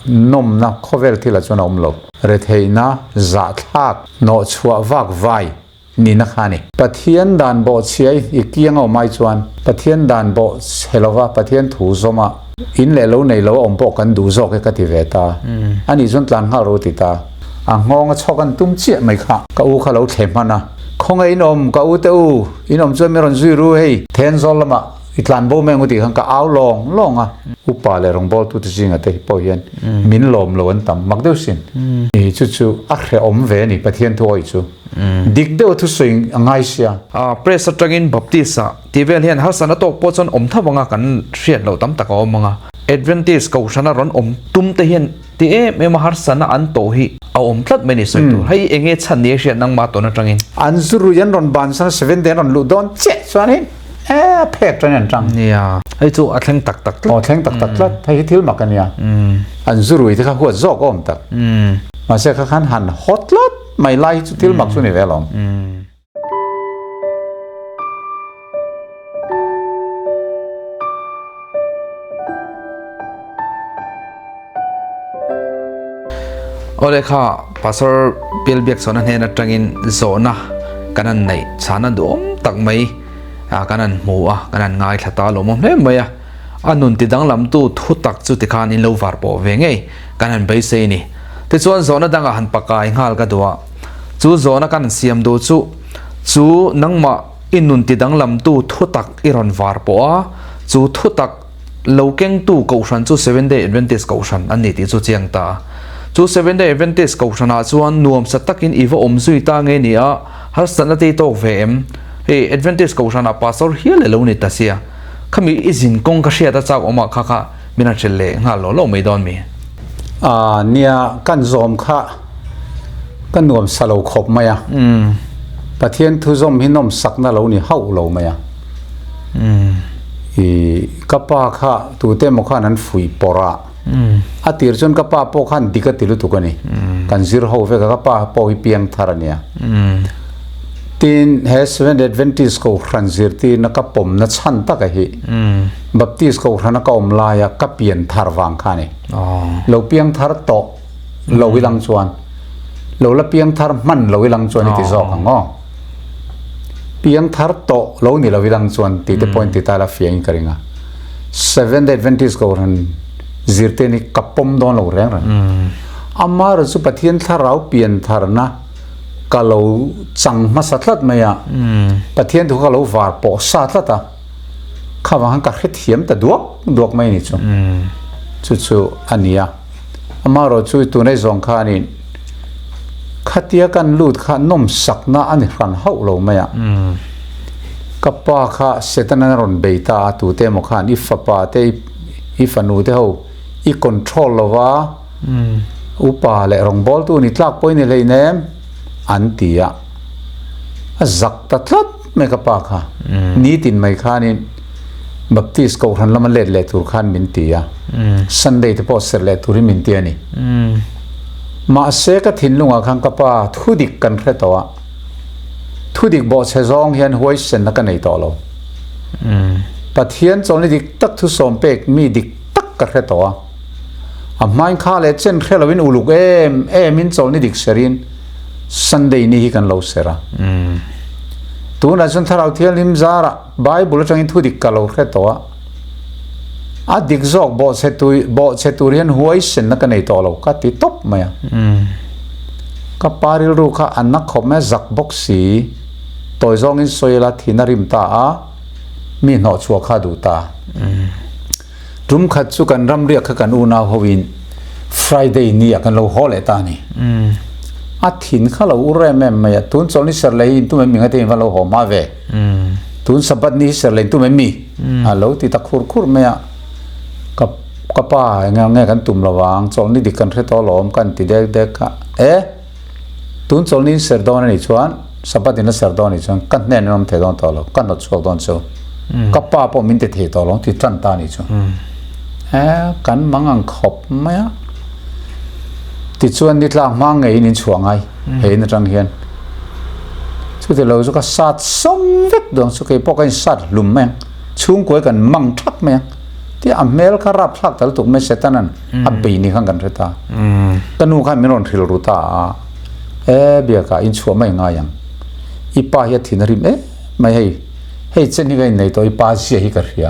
nôm na khovel thì là cho nó lo rồi thấy na giả thác nó chua vác vai ni na khani pathian dan bo chiai ikiang o mai chuan pathian dan bo helova pathian thu zoma in le lo nei lo om bo kan du zo ke ka ti ve ta ani zon tlan ha ro ti ta a ngong a chokan tum chi mai kha ka u kha lo thlem mana khong ai nom ka u te u inom choi meron zui ru hei then zol lama itlan bo meng uti khang ka aw long a upa le rong bol tu ti jinga te po hian min lom lo an tam mak deu sin e chu a khre om ve ni pathian thu oi chu dik deu thu swing angai sia press atangin baptisa tivel hian har sana tok po chon om thawanga kan hriat lo tam taka omanga advantage ko sana ron om tum te hian ti em har sana an to hi a om tlat meni soitu hei enge chhani hriat nang ma to na tangin an zuru yan ron ban sana 7 den ron lu don che chuan hin phek tran an tang nia hei chu a thleng tak thleng tak lat thai thil makania an zuru ti kha huat zo ko om tak ma se kha khan han hot lot mai lai chu thil mak chu ni velong ole kha pastor pilbiak sona hena tangin zona kanan nei chana dom tak mai kanan mu kanan ngai thata lo mo hle maya anun ti dang lam tu thu tak chu ti khan in lo var po ve ngei kanan bai se ni ti chuan zona danga han pakai ngal ka duwa chu zona kan siam do chu nangma inun ti dang lam tu thu tak iron var po chu thu tak lo keng tu ko shan chu 7 day advantage ko shan an ni ti chu chiang ta chu 7 day advantage ko shana chuan nuam satakin iwa omzui ta nge ni a har sanati to vm hey advantage ko shana pastor hial lo ni tasia khami izin kong ka hria ta chak oma kha mina chelle nga lo mai don mi nia kan zom kha kan nuam salo khop maya pathian thu zom hinom sakna lo ni hau lo maya i kapa kha tu te mo khan an fui pora atir chon kapa po khan dikatilu tukani kan zir ho ve kapa po hi piang tharania tin has when advantage ko khanzir ti na kapom na chan ta ka hi baptist ko khana ka om la ya kapian tharwang khani lo piang thar to lo wilang chuan lo la piang thar man lo wilang chuan ti zo ngo piang thar to lo ni lo wilang chuan ti te point ti ta la fiang karinga 7 advantage ko ran zirte ni kapom don lo reng ran amar su pathian tharau pian tharna kalau chang masatlat maya pathian thu kalau var po satlata khawang ka khet hiam ta duak mai ni chu ania amaro chu tu nei zong kha ni khatia kan lut kha nom sakna ani ran hau lo maya kapa kha setana ron beita tu te mo khan ifapa te ifanu te ho i control lova upa le rong bol tu ni tlak poi ni leinem antia azak tatlat me ka pa kha ni tin mai khanin baptist ko ran lama le tur khan min tia sunday te post le tur min tia ni ma se ka thin lunga khang ka pa thudik kan khre towa thudik bo che zong hian huai sen na ka nei to lo pathian chon dik tak thu som pek mi dik tak ka khre towa a main kha le chen khelawin uluk em in chon dik serin sunday ni hi kan lo sera tu na chon tharau thial lim zara bible tang in thu dik ka lo khre towa a dik zok bo che tu rian huai sen na ka nei to lo ka ti top maya ka paril ru kha anak khop me zak boxi toy zong in soila thinarim ta a mi no chua kha du ta rum khat chu kan ram ria kha kan una howin friday ni kan lo hole ta ni a thin kha lo ure mem maya tun choli ser lei tu me minga te va lo ho ma ve tun sabat ni ser lei tu me mi a lo ti ta khur maya ka pa nge kan tum lawang chol ni dik kan re to lom kan ti dek ka tun chol ni ser don ni chuan sabat ni ser don ni chuan kan ne nom the don to lo kan no chok don chu ka pa po min te the to lo ti tran ta ni chu kan mangang khop maya ti chuan ni tlang ma ngei nin chuangai he na tang hian chu te lo chu ka sat som vek dong chu ke po kan sat lum meng chung koi kan mang thak me ที่อเมริการับพลักแต่ละตุกไม่เสร็จนั่นปีนี้ข้างกันเถอะตาก็นู่นข้าไม่รอนทิลรุตาเบียกอินชัวไม่ง่ายยังอีป้าเฮียทินริมไม่ให้เจนี่ก็ในตัวอีป้าเสียฮิกระเรีย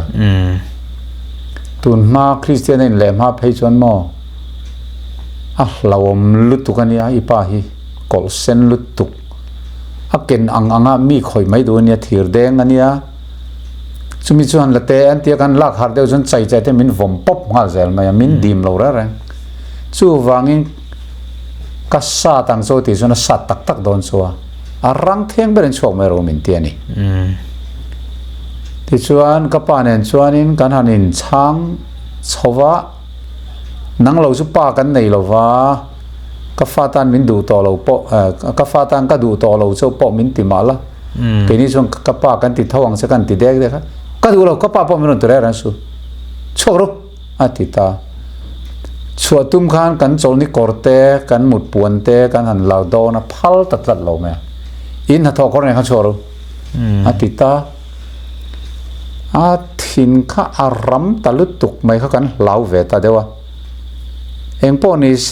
ตุนมาคริสเตียนในเล่มหาเพจวันมอเราอมลุตุกันเนี่ยอีป้าฮีกอลเซนลุตุกเกณฑ์อังมีคอยไม่ดูเนี่ยทีร์แดงกันเนี่ยสมิชวนละเตอันที่กันลักหาเดียวจนใจเตมินวอมป๊อปงาเซลมามินดิมเราเร่งจู่วางินกัสซาตังโซติจนสัตตักโดนสัวรังเทียงเป็นช่วงไม่รู้มินเตียนี่ที่ชวนกับปานินชวนินกันหันินช้างชวะนังเราสุปากันในเราว่ากัฟาตันมินดูต่อเราปอกัฟาตันก็ดูต่อเราเจ้าปอมินติมาละทีนี้ช่วงกับปากันติดทวังสักกันติดเด็กเด็กก็ดูเรากับปาปอมินตัวแรกนั่นสุชอบรู้อาทิตาชัวตุ้มขันกันโจนี่กอร์เตกันหมุดปวนเตกันหันเหล่าโดนพัลตัดเราไหมอินหัทอคนไหนเขาชัวรู้อาทิตาทินข้าอารมตะลุตุกไม่เขากันเหล่าเวตาเดียวเองพวกนี้เส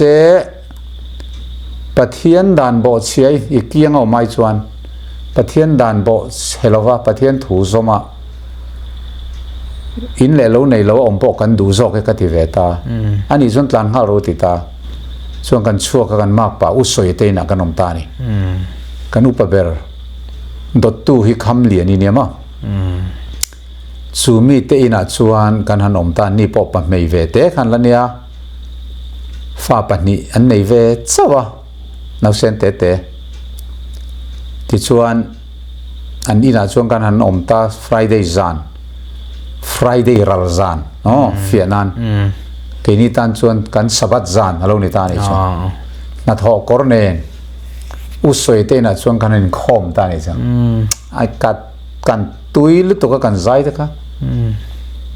ปะเทียนด่านบ่อเชียอีกเกี่ยงเอาไม้จวนปะเทียนด่านบ่อเฮลวะปะเทียนถูสมาอินเลวในเลวอมปอกันดูจอกกันที่เวตาอันนี้ส่วนต่างข้ารู้ติตาส่วนกันชั่วกันมากป่าอุสวยเตนะกันอมตานี่กันอุปเบรดตูฮิคำเลียนี่เนี่ยมั้งสูมีเตอินะชวนกันหันอมตานี่ปอปะไม่เวเตขันละเนี่ยฟ้าปะนี่อันไม่เวเจ้าวะนักเซนเตเตที่ชวนอันนี้นะชวนกันหันอมตา Friday จาน Friday รัลจานเฟียนันทีนี้ตันชวนกันสับจานเราในตานี่ชวนนัดหอกรเนนอุสวยเตนะชวนกันหันคอมตานี่จังไอ้กัดกันตุยลุตุกกันใจเถอะค่ะ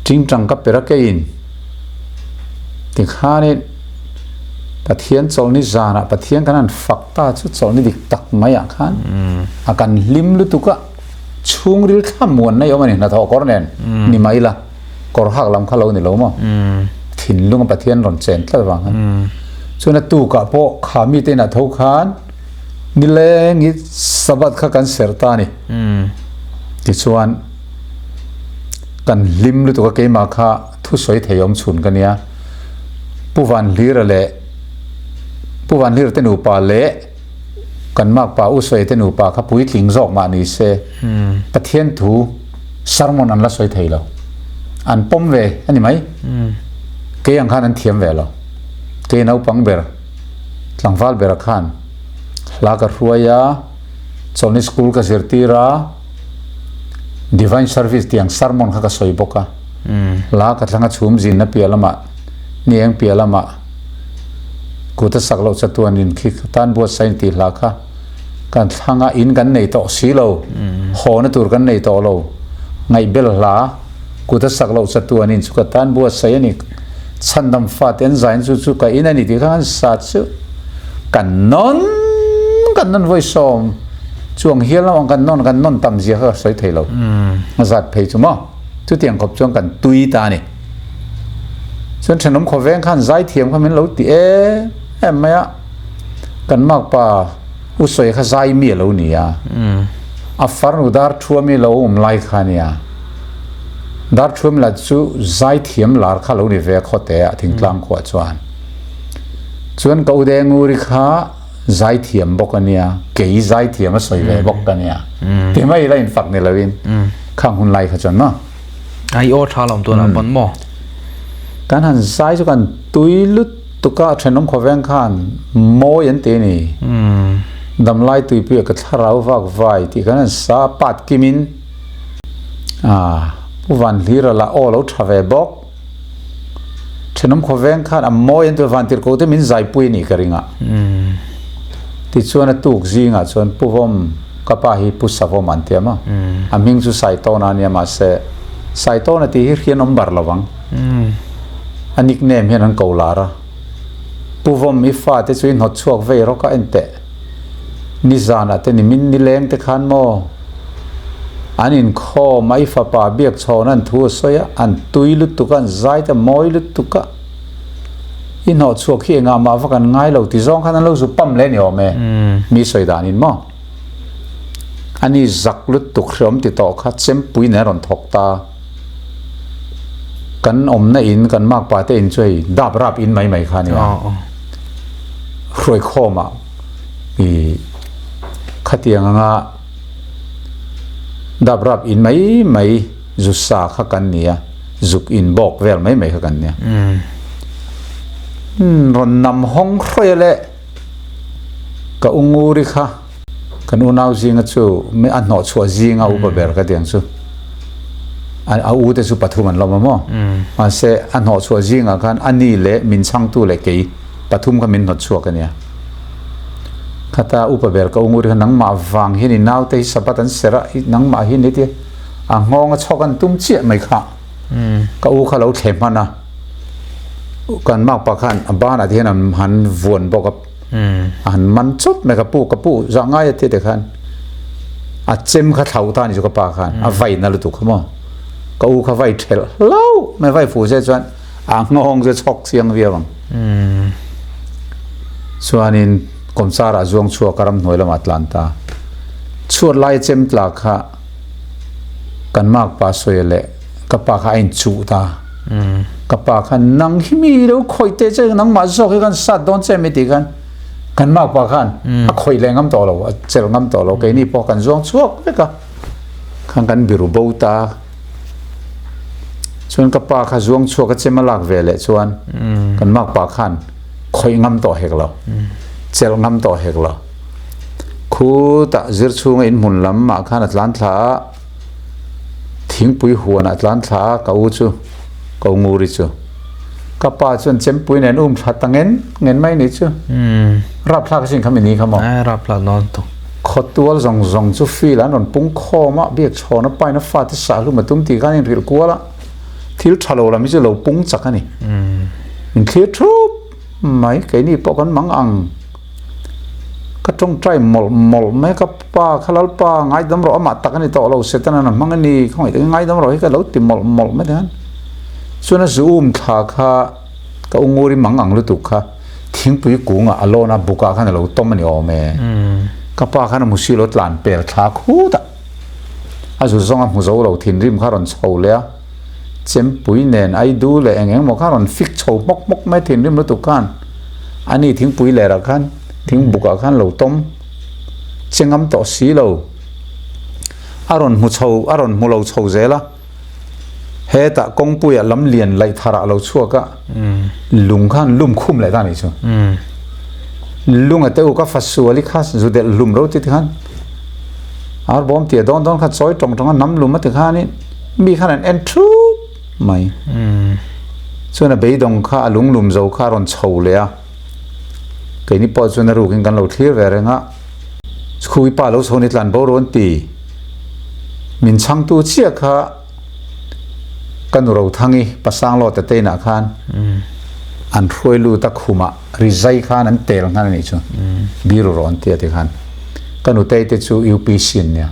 จริงจังกับเปรักเกอินที่ข้านี่ปะเทียนโซนี่จานะปะเทียนกันนั้นฝักตาชุดโซนี่ดิกตักไม่อยากขันอาการลิมลุตุกะช่วงริลข้ามวนนะโยมันนี่นาทอกรเนนนี่ไม่ละกอร์หักลำข้าเราเนี่ยเรามั้งถิ่นลุงปะเทียนหล่นเซนตลอดวันส่วนตุกะพอขามีเตนะทุกขันนี่แหละงี้สบัดข้ากันเสรตานี่ที่ส่วนกันลิมลุตุกะเกยมาข้าทุสวยเทียมชุนกันเนี่ยผู้วันลีระเละผู้วันลีระเตนูปาเละกันมากป่าอุสวยเตนูปาข้าปุยขิงจอกมานี่เสปะเทียนถูสารมนันละสวยเทียเราอันป้อมเวอันนี้ไหมเกยังข้านั้นเทียมเวเราเกยนาปังเบรหลังฟ้าเบรขันลากระรัวยาโซนิสคูลกับเซอร์ตีราDivine Service ที่ยังสารมนข้าก็สวยบกะลากระทั่งชุ่มจินนับเปียละมานี่ยังเปียละมากูจะสักเราจะตัวนินคิดตานบวชใส่ตีลาค่ะการทั้งอินกันในโตสีเราหอนตัวกันในโตเราไงเบลลากูจะสักเราจะตัวนินสุกตานบวชใส่นี่ฉันดำฟาดเอ็นใจสุกอินนี่ที่ข้างสัตว์กันนอนไว้ซ้อมช่วงเฮียเรากันนอนตำเสียก็สวยเทเราสัตว์เพย์จุมั้งทุกอย่างขบช่วงกันตุยตานี่ส่วนขนมขวแวงขันใจเทียมเขาเหมือนเราตีไม่อะกันมากป่าอุสวยข้าใจมีเราเนี่ยอัฟฟาร์นุดาร์ชัวมีเราไล่ขันเนี่ยดาร์ชัวมีเราจู่ใจเทียมลาร์ข้าเราเนี่ยเวกเขาเตะถึงกลางขวดจวนส่วนกูเดงูริข้าใจเทียมบอกกันเนี่ยเกี่ยใจเทียมมาสวยเวบอกกันเนี่ยที่ไม่ไล่ฝักเนี่ยเราวินข้างหุ่นไล่ขจรเนาะไอโอทาลมตัวนั้นบนหม้อการหันซ้ายสุกันตุยลุตุกะเทนมขวแวงขันโมยันเตนี่ดำไล่ตุยเปียกทาราวฟักไฟที่กันสาปัดกิมินผู้วันที่เราละโอเราทราเวบอกเทนมขวแวงขันโมยันตัววันที่เขาจะมินใจปุยนี่กริงะที่ชวนตุกจิงะชวนผู้วมกับป้าฮิพุทธสาวมันเทียมมิงจุไซโตนานี่มาเสไซโตนาที่ฮิร์นอมบาร์ลวังอันนี้เนมเห็นอันเกาลาระผู้วมมีฟ้าที่ช่วยหดช่วงเวรก็เอ็นเตนิจานะแต่นี่มินนิเลงแต่ขันโม อันนี้ข้อไม่ฟ้าป่าเบียกชอนั่นทั่วสวยอันตุยลุตุกันใจแต่มอยลุตุกะอินหอดชัวขี้งามาฟักันง่ายเราที่ร้องขนาดเราสุปั๊มเล่นอยู่แม่มีสวยดานินมั้งอันนี้จักลุตุกเชื่อมติดต่อคัดเซมปุยเนรอนทอกตากันอมในอินกันมากป่าเต้นช่วยดับรับอินไม่ค่ะนี่ว่าครวยข้อมาอีขัดเตียงงาดับรับอินไม่จุสาขักันเนี่ยจุกอินบอกเวลไม่ขักันเนี่ยรอนนำห้องครวยเละก็อุงูริค่ะกันอุณาวจิงจูไม่อันหนอชัวจิงเอาอุปเบลกันเดียงจูเอาอุตสุปฐุมันเรามามาเสอันหอชัวจิงกันอันนี้เละมินช่างตู้เละกี่ปฐุมก็มินหอชัวกันเนี่ยข้าตาอุปเบลก็อุงูรินังมาฟังเห็นนาวแต่สับปัตันเสระนังมาเห็นนี่ที่งงชอกันตุ้มเจี๊ยไม่ค่ะก็อุข้าเราเทมันนะกันมากปะคันบ้านอาทิตย์นั้นหันวนบอกกับหันมันชุดไม่กระปูจะง่ายที่เด็กขันอาเจมข้าเท่าตานี่จุกปะคันอาไฟนั่นลุตุขโมก็อูข้าไฟเทลเล่าไม่ไฟฟูเสียจวนงงจะช็อกเสียงเวียบังส่วนนี้กรมสาราจวงชัวกรำหน่วยละมัดลันตาชัวไล่เจมตลาดค่ะกันมากปะสวยเละกับปะข้าอินจูตากับปากขันนังที่มีเราคอยเตะเจอนังมาจอกกันสัตว์โดนเจไม่ตีกันมากปากขันคอยแรงงำต่อเราเจรงำต่อเราแค่นี้พอกันจวงชัวเล็กขันกันบิรุบูตาส่วนกับปากขันจวงชัวก็เจมาลักเวลส่วนกันมากปากขันคอยงำต่อเหกเราเจรงำต่อเหกเราคู่ตะจิรชูงอินมุนลำมาขันอัตลันทาทิ้งปุยหัวอัตลันทากับอุจูก็งูริจูกับป้าจนเจ็มปุยเนนชัดตั้งเงินไม่นิจูรับพลักสิ่งคำนี้คำว่ารับพลักนอนตุขดตัวจงจูฟีแล้วนนปุ้งคอมาเบียกชอนับไปนับฟาที่สาลุมาตุ้มตีกันยังริลกัวละที่ทะเลละมิจะเราปุ้งจักกันนี่มันเคลียร์ทุบไม่แค่นี้พอกันมังอังก็จงใจหมอไม่กับป้าขลัลป้าไงดำรอมาตักกันนี่ต่อเราเสร็จแล้วนะมังนี่เขาไงดำรอให้กันเราติหมอไม่ได้ส่วนนั้นซูมท่าข้าก็องค์ริมังอังลุตุข้าทิ้งปุยกุ้งอ่ะอโลนาบุกข้าเนี่ยเราต้มมันอยู่แม่ก็ป้าข้ามุสิลดหลานเปรท่าคู่ตะอาจุดส่งมุสาวเราทิ้งริมข้ารอนโชว์เลยเจมปุยเนนไอดูเลยเองมองข้ารอนฟิกโชว์มกไม่ทิ้งริมลุตุข้านอันนี้ทิ้งปุยเลยละข้านทิ้งบุกข้านเราต้มเชิงต่อสีเราอารอนมุโชว์อารอนมุเราโชว์เจล่ะเฮตะกงปุยลำเลียนไหลทาระเราชั่วก็ลุงขันลุ่มคุ้มไหลตานี่ชัวลุงเตอุก็ฟัดสัวลิขัสจุดเดลุ่มเราติดขันอาร์บอมเตียดอนขัดซอยตรงน้ำลุ่มมาติดขันนี่มีขนาดเอ็นทรูไม่ส่วนนั้นไปดงข้าลุงลุ่มเจ้าข้ารอนเฉาเลยอ่ะเกิดนี่พอส่วนนั้นรู้กันเราเที่ยวอะไรเงี้ยคุยป้าเราโซนิตลันบอรอนตีมินช่างตัวเชี่ยข้ากันเราทั้งนี้ภาษาเราแต่เตนักขันอันช่วยรู้ตักขุมะริใจขันนั้นเตลขันนี่ชัวบิรุร้อนเตียติขันกันอุเตยชูยูปีชินเนี่ย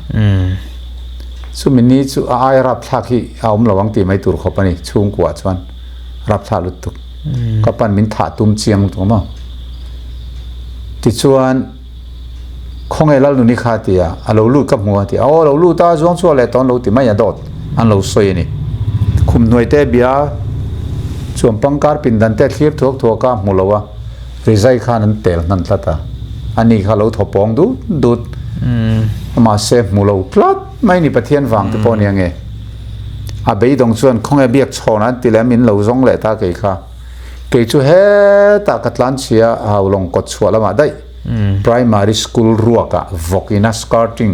สุมินีชูไอรับทักที่เอามระวังตีไม่ตุรขบนี่ช่วงกว่าชวนรับทักลุตุกก็ปันมินถาตุ้มเชียงถูกมั้งติชวนคงไอ้เราหนุนิคาตีอ่ะเราลู่กับหัวตีเราลู่ตาช่วงชัวเลยตอนเราตีไม่ยาดอดอันเราสวยนี่คุมหน่วยเตะเบียส่วนปังการปินดันเตะคลิปทั่วก้ามูลวะริใจข้านั้นเตลนั่นละตาอันนี้ข้าเราทบปองดูดมาเซฟมูลวพลัดไม่นี่ประเทศวังที่ปนยังไงอาเบยดงส่วนคงไอเบียกชอนั้นตีแล้วมินเราจงเลยตาเกยข้าเกยจูเฮตากัตลันเชียเอาลงกดชัวละมาได้ primary school รัวกะวอกินัสการ์ติง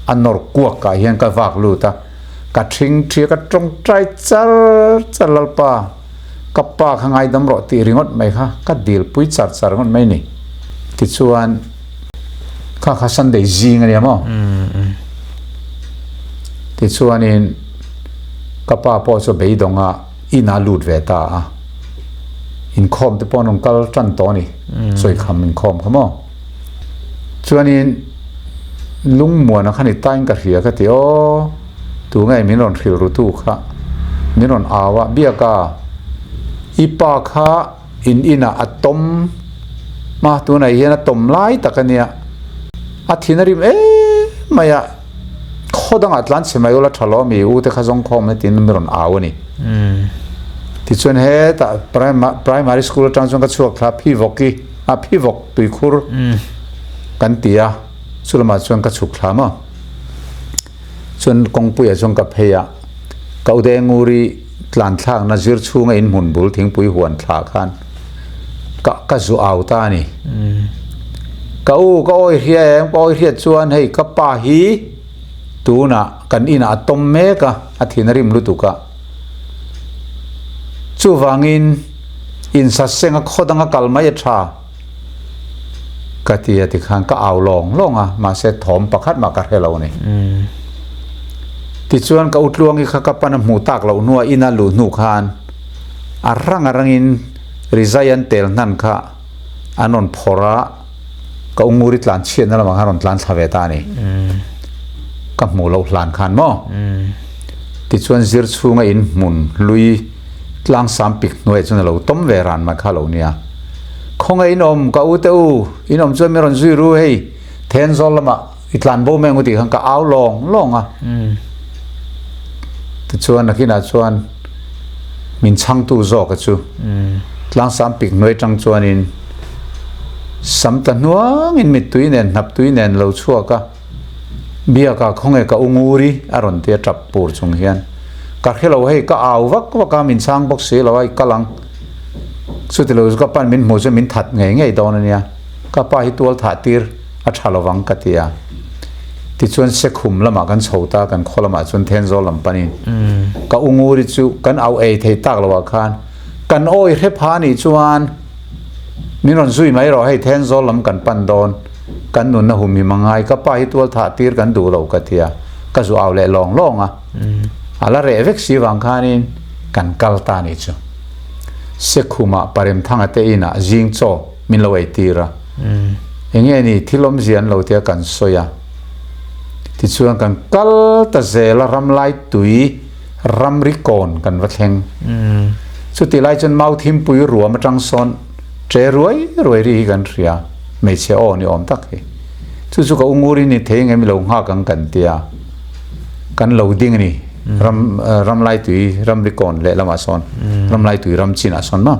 อันนอร์กัวกะเฮียนกะวักลูตากัดทิ้งเทียกัดตรงใจจัลลป้ากับป้าข้างไงดำรอตีริงอดไหมคะกัดดีลปุยจัดงอดไหมนี่ที่ส่วนข้าสันได้จีงเนี่ยมั้งที่ส่วนนี้กับป้าพอจะไปดงอ่ะอินาลูดเวตาอินคอมที่ปอนงกัลจันตัวนี่สวยคำอินคอมเขามั้งส่วนนี้ลุงมัวนะขันอีตั้งกระเหียกะที่ tu ngai min ron khil ru tu kha min ron awa bia ka ipa kha in ina atom ma tu nai hian atom lai takania a thinarim maya khodang atlan chemai ola thalo mi u te khazong khom tin min ron awani ti chuan he ta primary school transong ka chuak thla phi voki a phi vok tui khur kan tia sulama chuan ka chuk thla ma chuan kongpui a chong ka pheya kaude nguri tlan thlang na zir chunga in mun bul thing pui huan thla khan ka zu aw ta ni ka oi hria chuan hei ka pa hi tuna kan ina atom meka a thinarim lutuka chu wangin in sa senga khodanga kalmai tha katia ti khan ka aw longa ma se thom pakhat ma ka helo ni ti chuan ka utluang i kha ka pan mu tak lo nuwa ina lu nu khan arangin rizayan tel nan kha anon phora ka unguri tlan chhian na lamang haron tlan thlave ta ni ka mu lo hlan khan mo ti chuan zir chunga in mun lui tlang sampik noi chuna lo tom ve ran ma kha lo nia khonga inom ka ute u inom chuan mi ron zui ru hei then zol lama itlan bo meng uti khang ka aw longa ti chuan nakina chuan min chang tu zo ka chu tlang sampik noi tang chuan in samta nuang in mit tui nen nap tui nen lo chua ka bia ka khonge ka unguri aron te trap pur chung hian ka khelo hei ka aw wak ka min chang bok se lo ai kalang sutilo ka pan min mo je min that ngei don ania ka pa hi tual tha tir a thalawang katia ti chuan se khum lama kan chhota kan kholama chun then zo lam panin ka unguri chu kan aw ei thei tak lawa khan kan oi he phani chuan min ron zui mai ro hei then zo lam kan pan don kan nun na humi mangai ka pa hi tual tha tir kan du lo katia ka zu aw le longa ala re vek si wang khanin kan kalta ni chu se khuma parem thanga te ina jing cho min lo ei tira enge ni thilom zian lo tia kan soya ti chuan kan kal ta zela ram lai tui ram ri kon kan va thleng chu ti lai chon mau thim pui ruam atang son tre ruai ri kan ria me che o ni om tak he chu ka unguri ni theng em lo nga kan tia kan lo ding ni ram lai tui ram ri kon le lama son ram lai tui ram chin a son ma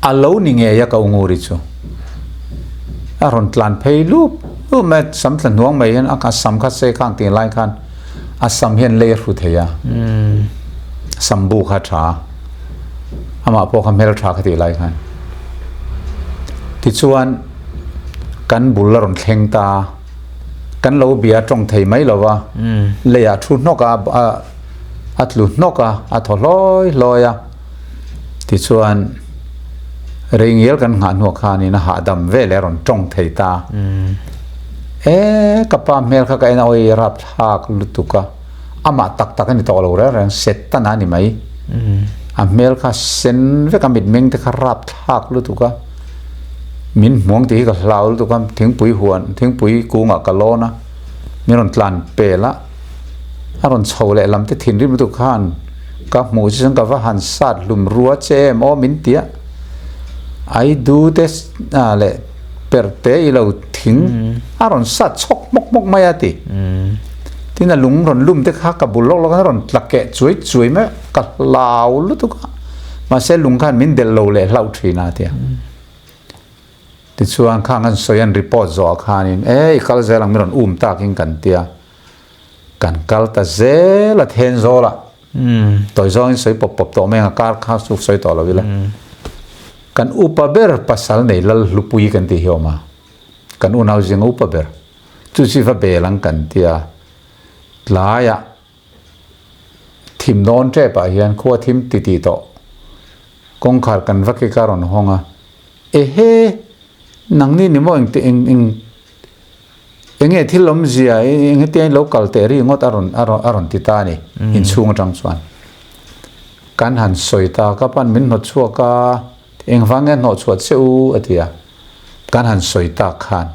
a lo ni nge ya ka unguri chu aron tlan phei lup met sam tlan nuang mai an aka sam kha se khang ti lai khan a sam hian le ru theya sam bu kha tha ama po kham hel tha khati lai khan ti chuan kan bul ron thleng ta kan lo bia tong thei mai lawa le ya thu noka atlu noka a tholoi loya ti chuan ringel kan nga no khani na ha dam ve le ron tong thei ta kapa mel kha ka ina oi rap thak lutuka ama tak ani to lo reng set ta na ni mai a mel kha sen ve ka mit meng te kha rap thak lutuka min muang ti ka hlau lutuka thing pui huan thing pui ku nga ka lona mi ron tlan pela aron chhole lam te thin rim tu khan ka mu chang ka va han sat lum ruwa che mo min tia I do this le perte ilo thing aron sat chok mok mayati tina lung ron lum te kha ka bulok lo ron tlake chuai me ka lau lu tu ka ma se lung khan min del lo le hlau thina tia ti chuan khang an soyan report zo khanin kal zelang mi ron taking kan tia kan kal ta zela then zo la toy zo in soi pop to me nga kar kha su soi to lo vila kan upaber pasal nei lal lupui kan ti hioma kan unau jing upaber chu chi va belang kan tia laya thim non tre pa hian kho thim ti to kong khar kan va ke karon honga nang ni ni mo enge thilom zia enge te local te ri ngot aron ti ta ni in chung tang chuan kan han soita ka pan min no chuaka eng wange no chuat cheu atia kan han soita khan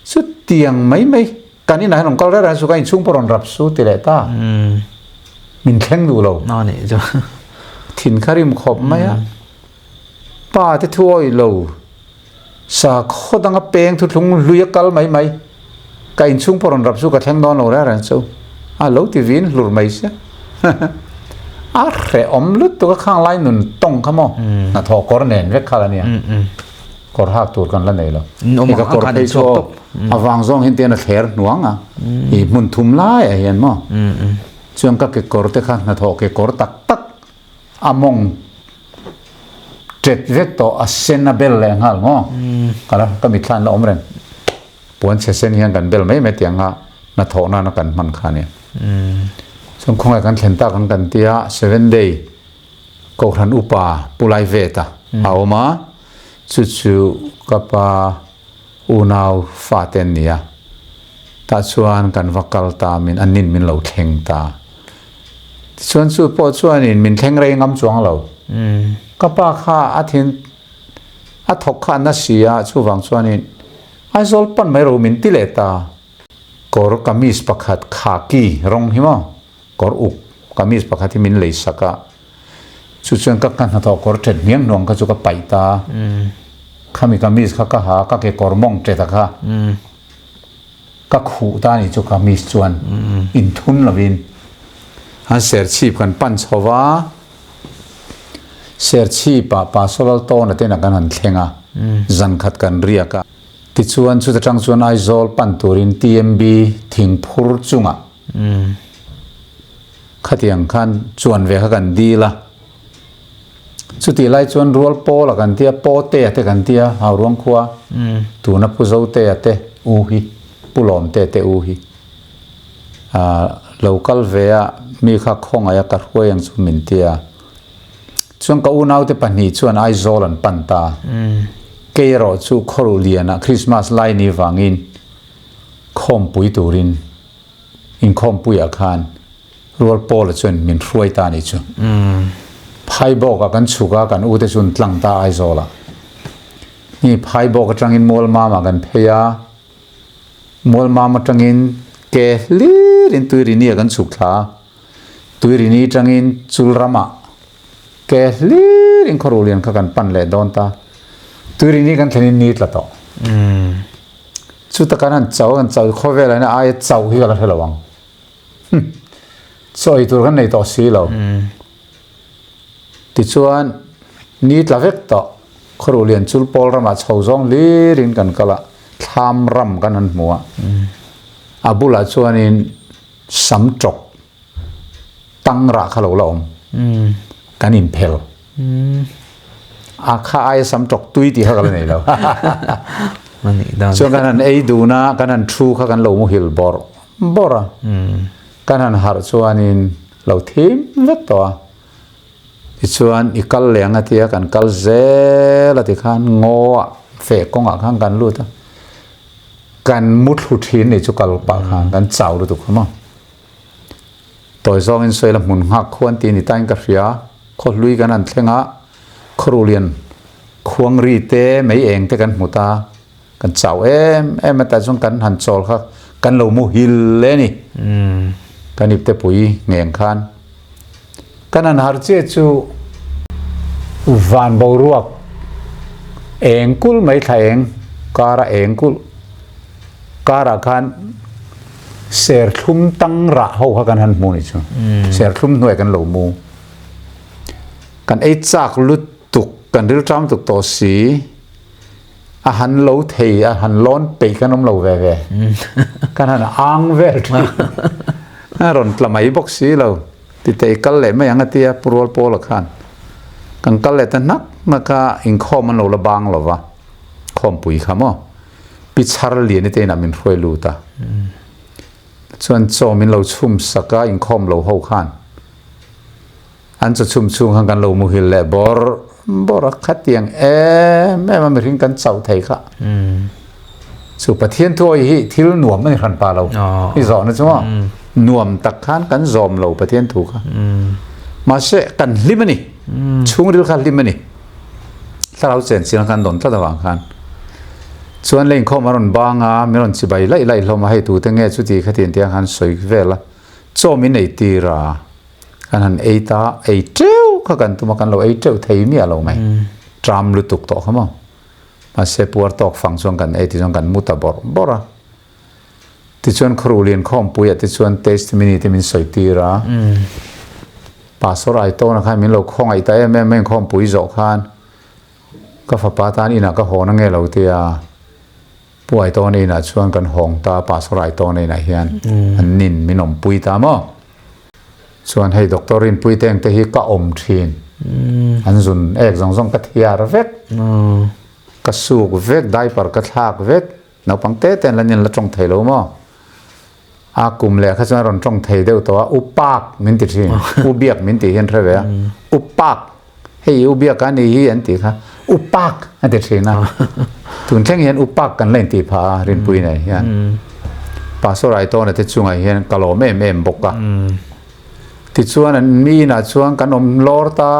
su tiang mai กันนี่ไหนหลงก็ได้สุกันชุ่งปรนรับสู้ติเลต้ามินแข่งดูเรานอนนี่จ้ะถิ่นคาริมขบไหมอะป้าที่ทั่วอีโลสาโคดังกระเปงทุลุงลุยกัลไหมกันชุ่งปรนรับสู้กับแข่งนอนเราได้รันสู้โลทีวินหลุดไหมเสียเรอมลุดตัวข้างไล่หนุนต้องขโมน่ะทอกอร์เนนเวกคาลานี่กอร์หักตัวกันแล้วไหนล่ะนี่ก็กอร์ไปโชว์วางซองเห็นเตียนเขร์หน่วงอีมุนทุ่มไล่เห็นมั้งช่วงก็เกอร์เตะข้างน่ะทอเกอร์ตักมงเจ็ดเวกตัวเซนนาเบลเลยงั้นมั้งก็มีทานละอมเรนปวนเซนยังกันเบลไม่เตียงน่ะทอน่ะกันมันขาเนี่ยส่วนคงกันเขียนตากันเตีย7 day ก็ทันอุปาปุไลเวตาเอามาสุดๆกับอุณาวฟาเตนเนี่ยตาชวนกันวักลตามินอันนินมินเหลาเข่งตาส่วนสุดพอชวนนินมินเข่งเรงงำจวงเหลากับป้าข้าอาทินอาทกขันนัสเซียชูวังชวนนินไอโซลปันไม่รู้มินติเลตากอร์กามิสปักขัดขากีรงหิมะกอร์อุกกามิสปักขัดที่มินเลยสักะสุดส่วนก็กันหัดกอร์เจ็ดเมียงนวงก็จุกไปตาข้ามีกามิสข้าก็หาก็เกกอร์มองเจ็ดข้าก็ขู่ตานี่จุกามิสชวนอินทุนละวินฮันเสียชีพกันปั้นชาวาเสียชีพป้าโซลโตนั่นเองกันหันเข่งจันขัดกันเรียกติดชวนสุดจังชวนไอโซลปั้นตัวริน TMB ทิ้งพูดจุงขัดยังขันชวนเวกกันดีละสุดที่ไล่ชวนรัวโปละกันเตียโปเตะเตกันเตียเอารวงขวาตัวนับผู้เจ้าเตะเตอูฮีผู้หลอมเตอูฮีlocal เวียมีข้าคงอะไรกัดหัวยังสุมินเตียช่วงก็อุณาวเตปันนี่ชวนไอโซลันปันตาเกย์รอชูโครูเลียนะคริสต์มาสไลน์นี่ฟังอินคอมปุยตูรินอินคอมปุยอาคารรัวโปละชวนมินรวยตานี่ชูไพ่บอกกันสุกกันอุตสุนตั้งตาไอโซละนี่ไพ่บอกจังอินมอลมามากันเพียมอลมามาจังอินเกลีรินตุยรินีกันสุขลาตุยรินีจังอินจุลรามาเกลีรินคอรูเลียนกันปันเลดอนตาตุยรินีกันเทนินนีดละต่อสุดตะกันเจ้าข้อเวลาเนี่ยไอ้เจ้าที่กันละเทระวังสอยตัวกันในต่อสีเราติดชวนนี่ละเวกต่อครูเรียนจุลปอลรามาชาวจงลีรินกันก็ละทำรำกันนั่นหัวบุลาชวนินสัมจกตั้งรักเขาเรากันอินเพลข้าไอ้สัมจกตุยที่เขากันเลยแล้วส่วนกันนั้นไอ้ดูนะกันนั้นทรูเขากันเราโมหิลบอร์กันนั้นหาชวนินเราทีมเวกตัวชวนอีกัลเลียงที่กันกัลเซลที่ขันงอเฟกงข้างกันรู้ตั้งกันมุดหุทินในจุกัลปากหางกันเจ้าดูถูกมั้งต่อยซองอินสวยละมุนหักควรตีนิตันกับเสียคนลุยกันนั่นเท่งะครูเรียนควงรีเตไม่เองแต่กันหัวตากันเจ้ามาแต่ช่วงกันหันโจลครับกันเรามูฮิลเลยนี่กันอิบเตปุยเงียงคันกันนั่นหาเจ้าจูวันบอรัวเองกุลไม่ใช่เองการเองกุลการากันเสียทุ่มตั้งระเขากันหันมูนี่ชัวเสียทุ่มหน่วยกันหลมูกันไอ้จากลุดตุกกันริ้วจ้ำตุกต่อสีอาหารเหลาเทียอาหารร้อนปีกันน้ำเหลาเว่กันหันอ่างเวทน่ารอนกลับมาอีบอกสีเราติดเตะกันเลยไม่ยังเตียปรัวโปละขันกันกันเลยแต่นักก็อิงข้อมันเหลาละบางหรอวะข้อมปุ๋ยขมั้งพิชาร์เลียนี่เตนามินรวยลูตาส่วนโจมินเราชุ่มสักอินคอมเราเข้าขันอันจะชุ่มชุ่มขังกันเรามุหิลเล่บอร์คัดเตียงแม่มันไม่ถึงกันเจ้าไทยค่ะสุปเทียนทัวร์ที่เราหน่วมไม่ขันปลาเราที่สอนนะจ๊ะหน่วมตักขันกันจอมเราปเทียนถูกค่ะมาเสกกันลิมันนี่ชุ่มริลขันลิมันนี่ถ้าเราเจนสินกันโดนถ้าระหว่างขัน ส่วนเล่งข้อมารุนบางมีรุนสิบใบไล่เรามาให้ตูตั้งเงี้ยสุดที่ขัดเตียงหันสวยเวล่ะโจมินไอตีรากันหันไอตาไอเจ้าข้ากันตัวมากันเราไอเจ้าไทยมีอะไรไหมตรามลุตุกต่อเขามั้งมาเสพวัวตอกฟังส่วนกันไอที่ส่วนกันมุตาบอระที่ส่วนครูเรียนข้อมปุยที่ส่วนเทสต์มินิที่มินสวยตีราป่าสลายโตนะครับมินเราข้องไอตาแม่ข้อมปุยจอกขันก็ฝาปาตานี่นะก็หอนั่งเงี้ยเราเตียป่วยตัวนี้นะชวนกันหงตาป่าสลายตัวนี้นะเฮียนอันนินมีหนมปุยตามอ่ะชวนให้ด็อกเตอรินปุยแตงแต่ฮีก็อมทีนอันสุนเอกสองกระเทียร์เวกกระสูกเวกได้ปากกระทากเวกนับปังเตแต่ละเนี่ยละจงไทยรู้มั้งอากุมเล่ข้าจะรอนจงไทยเดียวตัวอุปากมินติทีอุเบียกมินติเห็นเท่าไหร่อุปากให้อุเบียกันนี่เห็นติค่ะอุปากอันเดียทีนะถึงเช่นเห็นอุปากกันเล่นตีพาเรียนปุยไหนเห็นป่าสลายตัวเนี่ยที่ช่วงเห็นกะโหลแม่บกะที่ช่วงนั้นมีนะช่วงกันอมลอร์ตา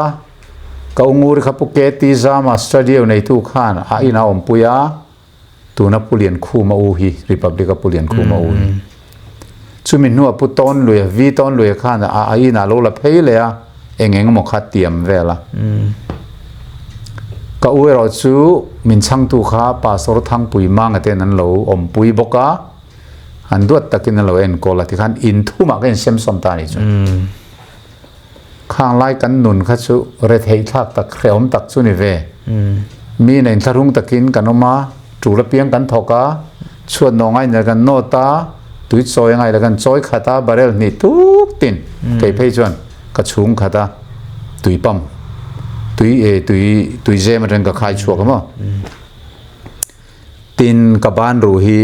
ก็องุริขับปุกเกติซามาสตูดิโอในทุกขันอินาอมปุยาตัวนับปุเรียนคู่มาอูฮีริพับลิกปุเรียนคู่มาอูฮีชุมินหัวปุตอนลุยวีตอนลุยขันอินาโลละเพย์เลยอะเองมขัดเตรียมเวลาก็อุเราจูมินช่างตุขาป่าสรทั้งปุยมังเตนันเราอมปุยบกะอันด้วยตะกินเราเอ็นโกลที่ขันอินทุมากันเซมสมตานี่จุข้างไล่กันนุนข้าจูเรทเฮทักตะเครมตักจุนิเวมีในทารุงตะกินกันออกมาจูระเปียงกันทอกะชวนน้องไงเนี่ยกันโนตาตุยซอยไงแล้วกันซอยขัดตาบาเรลนี่ทุกตินเกยเพย์ชวนกระชุงขัดตาตุยปั๊มตุยเจมันเรื่องกับใครชัวร์กันมั้งตินกับบ้านรูฮี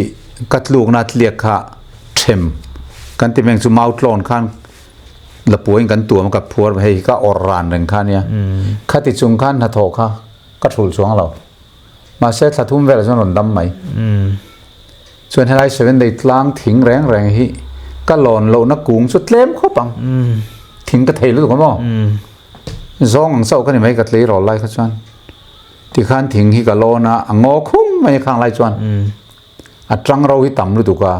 กัดลูกนัดเลียกค่ะเข็มกันที่แมงซูมาอุดลอนขันละป่วยกันตัวมันกับพัวให้ก็อรานหนึ่งขันเนี่ยข้าติดจุงขันหัดโถค่ะก็ถูกช่วงเรามาเสร็จถ้าทุ่มเวลาจะนอนดำไหมส่วนให้ไรเซเว่นได้ล้างทิ้งแรงฮีก็หลอนโลนักกุ้งสุดเล่มเขาปังทิ้งกระเทยรู้ถูกมั้งซองเศร้ากันไม่กัดเลยรอไล่เขาชวนที่ขันทิ้งฮีกะโลนะงอคุ้มไม่ข้างไล่ชวนอัดจังเราที่ต่ำรู้ถูกกะ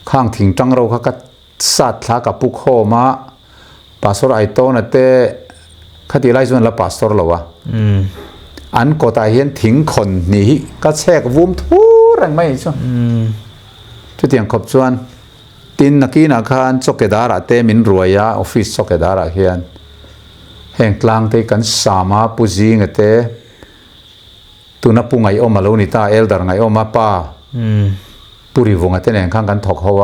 ข้างทิ้งจังเราเขาก็สัตว์ลากับปุกโคมาปัสสาวะไอโตนั่นเต้ขัดที่ไล่ชวนละปัสสาวะเราวะอันก็ตายเห็นทิ้งคนนี่ก็แช่กวุ้มทุเรงไม่ชวนจุดอย่างขบชวนตินนักกีนักขันสกเกดาระเต้มินรวยยาออฟฟิศสกเกดาระเฮียนแห่งกลางเตกันสามาปุจิงเตตุนับปุงไงอมาโลนิตาเอลดาร์ไงอมาป้าปุริวงเตนแห่งข้างกันถกหัว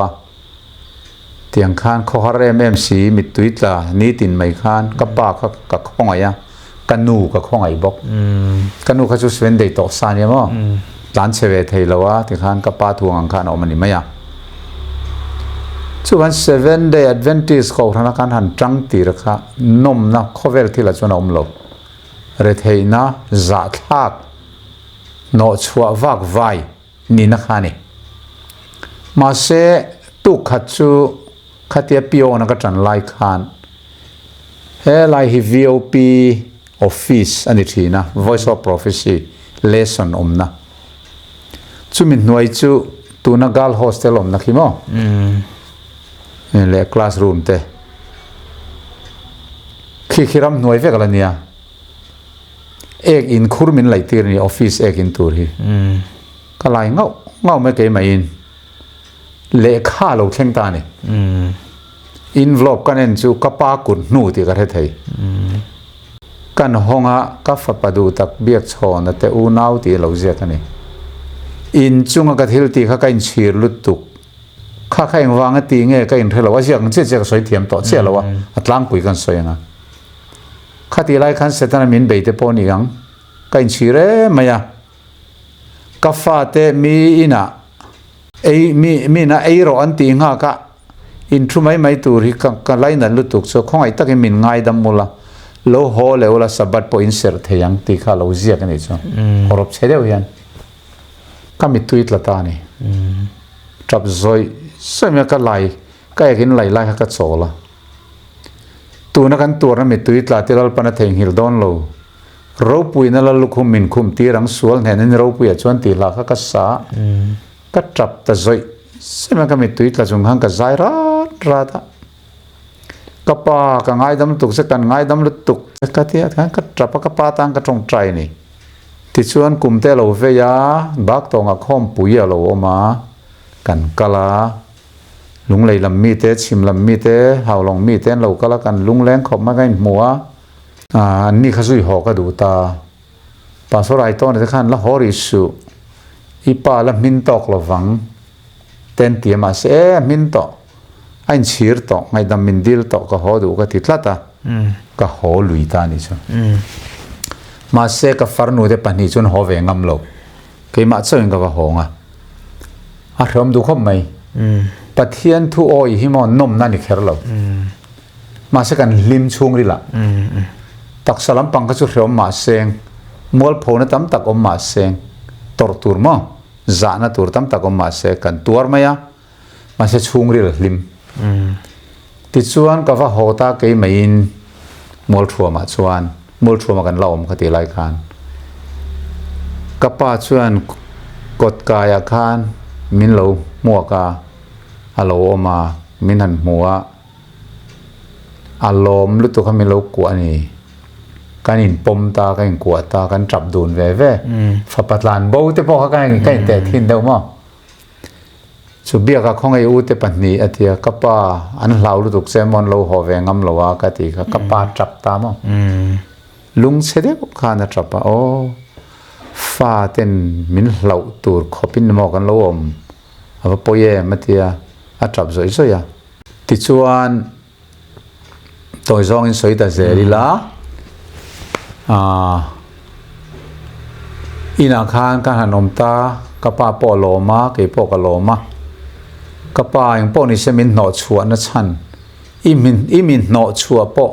เตียงข้านข้อหาเรมสีมิตุยตลานี้ตินไม่ข้านกับป้ากับข้องไงยังกันนูกับข้องไงบอกกันนูเขาจะสเวนเดย์ต่อสานยังมั้งหลานเสวเทยละวะที่ข้านกับป้าทวงอังคารออกมานี่ไม่ยังช่วง 7 day Adventist เขาทำการหันจังตีระค่ะนมนะข้อเวลที่เราจะนมลบเรทเฮนะจัดทักโนชัววักไว้นี่นะคะนี่มาเสตุขัดจูขัดเทียบโยนักจันไลคันเฮไลฮิ VOP Office อันนี้ทีนะ Voice of Prophecy Lesson นะจูมินหน่วยจูตูนักกาลโฮสเทลนะคิโมเล่คลาสรูมเต้ขี้รำหน่วยเวกอะไรเนี่ยเอกอินคูร์มินไหลตีนี่ออฟฟิศเอกอินตูรีก็ไล่เงาไม่เกี่ยมาอินเล่ข้าเราเช่งตานี่อินวลบกันเองจูกป้ากุนนู่ที่กันให้ไทยกันห้องะกับฝัดดูตักเบียกชอนแต่อูนาวที่เราเจอกันนี่อินจุงกับทิลตีเขากันชีรุดตุกข้าใครวางตีเงี้ยก็อินเทลว่าเสียงเสียสวยเทียมต่อเสียแล้วว่าอัตลังปุยกันสวยนะข้าตีไล่ขันเสร็จนั้นมินเบย์เตปอนี่ยังก็อินชีเร่ไม่อะกาฟาเตมีอินะมีนะไอโรอันตีง่ะก็อินทรูไม่ตัวที่กันไล่นั่นลุตุกโซ่ของไอ้ตักมินง่ายดำมุละโลโฮเลวละสับบัดพออินเสิร์ตยังตีข้าเราเสียกันนี่จ้ะฮอรบเสียเดียวยันก็มีทวิตละตานี่จับซอยสมัยก็ไล่ก็อยากเห็นไล่ก็โซ่ละตัวนักการตัวนั้นมีทวิตละที่เราปนเทงฮิลดอนโล เราปุยนั่นละลุคุมินคุมตีรังสวลเห็นนี่เราปุยชวนตีหลักก็สาก็จับตะใจเสมันก็มีตุยตะจงหังก็ใจรัดก็ป้าก็ง่ายดำตุกสักกันง่ายดำลุตุกสักกันที่กันก็จับก็ป้าตั้งก็ตรงใจนี่ที่ชวนกลุ่มเตลเวียบักตองข้อมปุยเราออกมากันกะลาลุงเลยลำมีเตชิมลำมีเตหาวลองมีเตเราก็ละกันลุงแรงขอบมาไงหัวอันนี้ข้าสุยหอกระดูตาปาสไรต้นที่ขันละฮอริสุอีปาละมินตอกละวังเต็นเตียมาเสมินตอกไอ้ชีร์ตอกไงดำมินดิลตอกก็ฮอดูก็ติดละตาก็ฮอลุยตานี่ชนมาเสก็ฟาร์นูเดปันนี่ชนฮอเวงำโลก็มาเจออิงก็ว่าฮองอ่ะเริ่มดูข้อไม่ปะเทียนทุโอยหิมอนนมนั่นอีกแค่เรามาเสกันลิมชุงริละตักสลัมปังก็จะเริ่มมาเซงมัวพอนะตั้มตักอมมาเซงตอร์ตูร์มั้งจานะตูร์ตั้มตักอมมาเซกันตัวร์มายามาเสชุงริละลิมติดชวนก็ว่าโหตาเกยไม่อินมัวชัวมาชวนมัวชัวมากันเล่าอมคติไลคานกับป้าชวนกดกายคานมินโลมัวกาฮัลโหลอมามินหันหัวอารมณ์ลุตุขมินโลกว่านี่การอินปมตาการกวดตาการจับดูนเว่ฝับปัดลานบ่าวแต่พอเขาการแต่ทิ้งเดียวมั้งสุเบียกับของไอ้อูแต่ปัจนี้อาทิตย์กับป้าอันเหล่าลุตุกเซมอนเราหัวแวงงำเราว่ากติกับป้าจับตามั้งลุงเสด็จข้านะจับป้าโอ้ฟ้าเต็นมินเหล่าตูร์ขบินหมอกันเราอมเอาไปป่วยมาเทียอาจับสวยๆอ่ะติดชวนตัวจองอินสวยแต่เจริลาอินาคานการหันอมตากระป้าปอโลมาเกี่ยปอกโลมากระป้าอย่างปอนี่เสมินหนอชัวนะฉันอิมินหนอชัวปอ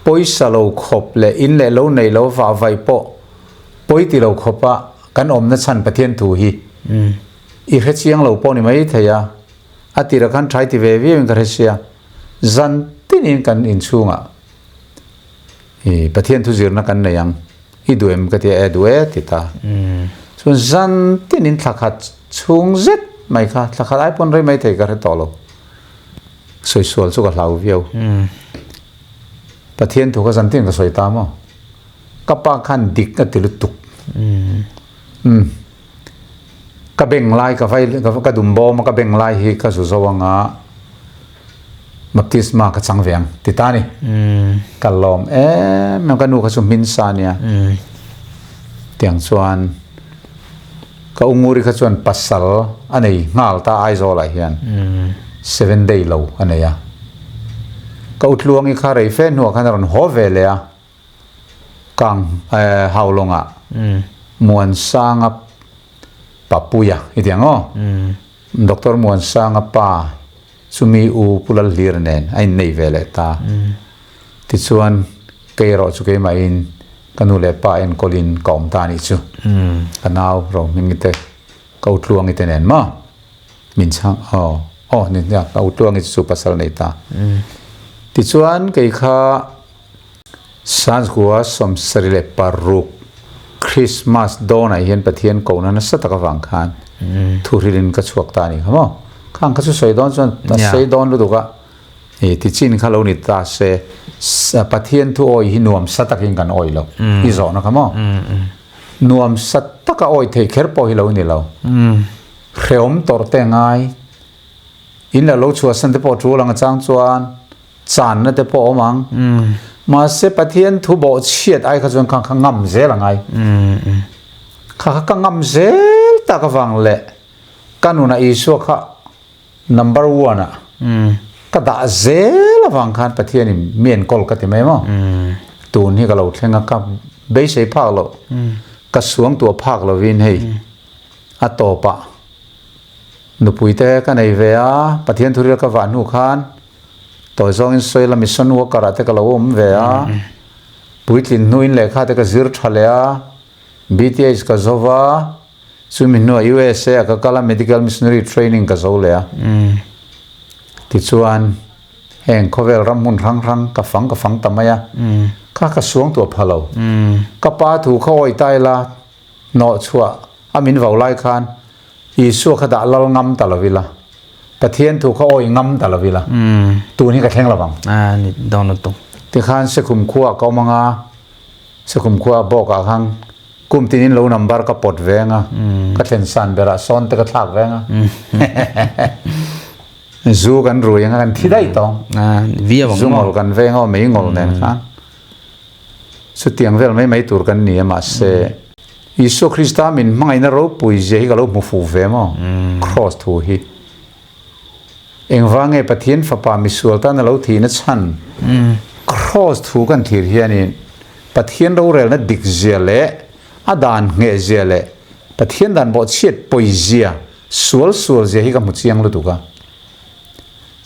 ปอยสโลขบเลยอินเลยโลในโลฟ้าไฟปอปอยติโลขบะกันอมนะฉันประเทศถูฮีอีกเหตุเสียงเราปอนี่ไม่เทียอาทิตย์กันใช้ที่เววีมันก็เหตุเสียจันตินินกันอินชูงะประเทศทุจิรนักันเนี่ยยังอีดูเอ็มก็ที่ดูติตาส่วนจันที่นินทักขัดชุงเจ็ดไม่ค่ะทักขัดไอ้ปนไรไม่เทกันให้ต่อโลสวยสวยสุขลาวเวียวประเทศถูกจันที่ก็สวยตามอ่ะก็ปากขันดิกก็ติลุตุกก็เบ่งลายกับไฟก็ดุมบอมก็เบ่งลายฮีก็สุสวังอ่ะบัพติสมาก็สังเวียงติตานี่กัลลอมมันก็นูก็สมบินซาเนี่ยเตียงส่วนก็อุงูริก็ส่วนปัสสาวอันนี้งาลตาไอโซลาเฮียน7 day เราอันนี้ก็อุดลวงอีกข้าไรเฟ้นหัวขนาดนั้นหัวเวเลยกังฮาวลงมวนสร้างปับปุยอีเดียงอ๋อด็อกเตอร์มวนสร้างป้าสุมีอูพุลลีร์เนนไอ้ในเวลตาติดส่วนเกย์รอสุเกย์มาอินกันนูเลป้าเอ็นโคลินกอมตานิจูกันเอาเรามิงเตะเขาทลวงอิตเนนมามินช่างนี่เนี่ยเขาทลวงอิสุปัสสาวะในตาติดส่วนเกย์ข้าสันหัวสมสริเลปารุกคริสต์มาสโดนไอเห็นประเทศกูนั่นสัตว์กับฟังคานทุเรียนก็ชวกตานี่ครับมั้งข้างเขาจะใส่ดอนจนใส่ดอนรู้ตัวก็ที่จีนเขาเราเนี่ยตาเสประเทศทุโอยหินวมสัตว์กินกันโอยเราอีจอนะครับมั้งนวมสัตว์ก็โอยเทเคร์ปอยเราเนี่ยเราเขียวมตัวเต็งไงอินแล้วเราชัวสันติปอจูหลังจางจวนจานนั่นแต่ปอมังมาเสประเทศทุบอเชียดไอ้เขาจนข้างงำเสหลังไงข้างงำเสตากฟังเละกันอุณาอิสุขะnumber 1อ่ะก็ด่าเซลฟังคันประเทศนี้เมียนกอลกติไม่มั้งตัวนี้ก็เราเช่นกับเบสใช้ภาคเรากระทรวงตัวภาคเราวินให้อัตโตปะนุปุยเตกันในเวียประเทศทุเรียนกับวานุคันตัวจงอินสวยละมิสันวัวกระเตกเราอมเวียปุยตินนุอินเลขาเตกซิร์ทะเลBTS กับโซวาสุมินโน USA ก็กล่าว medical missionary training ก็จะเลยติดส่วนแห่งเขาเวลรำมุนรังกับฟังทำไมก็ ข้ากระสวงตัวพะโลก็ป้าถูกเขาไอ้ตายละนอชัวอามินว่าไล่คานอีสัวขดาลลงำตลอดเวลาแต่เทียนถูกเขาไอ้งำตลอดเวลาตัวนี้ก็แข็งระวังนี่ดอนตุที่ข้านเสกุมขัวก็มังอาเสกุมขัวบอกอ่างกุมที่นี่เรานำบาร์ก็ปดเวงก็เทนสันเบระซ้อนแต่ก็ทักเวงจูกันรู้ยังกันที่ได้ต้องวิ่งจูงอลกันเวงเอาไม่งอลเนี่ยนะสุดที่ยังเวลไม่ตัวกันนี่มาเสยิสุคริสต์มินไม่น่ารู้ปุยเจฮิก็รู้มุฟูเวมั้ง cross ทูฮีเองว่าไงปะเทียนฟ้าป่ามิสุลตานเราทีนั่นฉัน cross ทูกันทีเฮียนี่ปะเทียนเราเรื่องนั้นดิกเจเล่อาดานเงเจเล่ปะเทียนดันบอดเชียดปุยเจียสวลเจฮิก็มุดเชียงรู้ตุกะ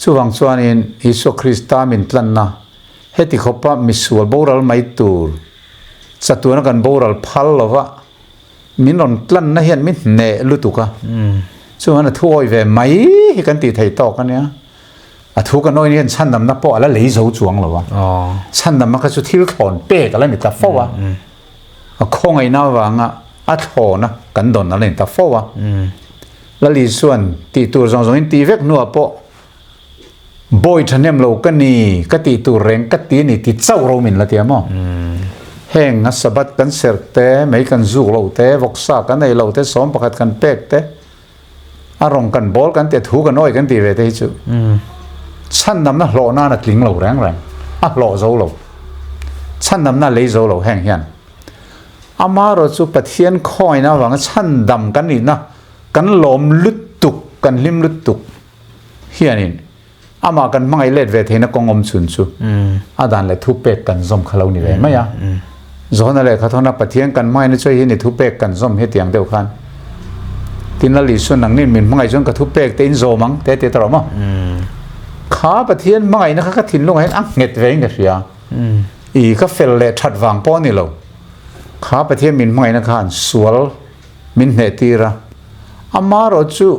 ช่วงส่วนนี้ยิสุคริสต์มินตันนะเฮติขบมิสุลโบราลไม่ตูร์สัตว์นั้นกันโบราลพัลลวะมินนตันนะเห็นมินเนรู้ตุกะช่วงนั้นทั่วไปไม่กันตีไทยตอกกันเนี่ยทุกกันน้อยนี่ฉันนำนับปอแล้วเลยโจจวงหรอวะฉันนำมันก็จะทิ้งถอนเป๊กอะไรนี่ตาฟ้าวะคงไอ้น่าวังอ่ะถอนนะกันโดนอะไรนี่ตาฟ้าวะแล้วลีส่วนตีตัวจงตีเวกนัวปอบอยทันเนี่ยเราก็นี่ก็ตีตัวเร่งก็ตีนี่ตีเจ้าเรามินละเทียมแห้งนัสบัดกันเสร็จแต่ไม่กันจูเราแต่วกซากันในเราแต่ซ้อมประคัดกันเป๊กแต่อารมณ์กันบอลกันแต่ถูกันน้อยกันตีเวทีจูฉันนำน่ะหล่อหน้าน่ะกลิ้งเราแรงหล่อโจเราฉันนำน่ะเลยโจเราแห้งเฮียนอามาเราจูปะเทียนคอยนะว่าฉันดำกันนี่นะกันหลอมลุดตุกกันลิมลุดตุกเฮียนี่อามากันไม่เล็ดเวทีนักกองอมสุนซูอาดานเลยทุบเป็กกันซอมขลุ่นี่เลยไหมยะโจนั่นเลยเขาทำนักปะเทียนกันไม่นี่ช่วยเห็นนี่ทุบเป็กกันซอมเฮตียงเดียวกันที่นั่นลิส่วนหนังนี่มันไม่จนกระทุบเป็กเต็นโจมั้งแต่ตรอมั้งข้าปะเทียนไม่นะครับก็ทิ้งลงให้อังเง็ดเวงกันเสียอีก็เฟลเล่ถัดวางป้อนนี่เราข้าปะเทียนมินไม่นะครับสวลมินเนตีระอามาโรจู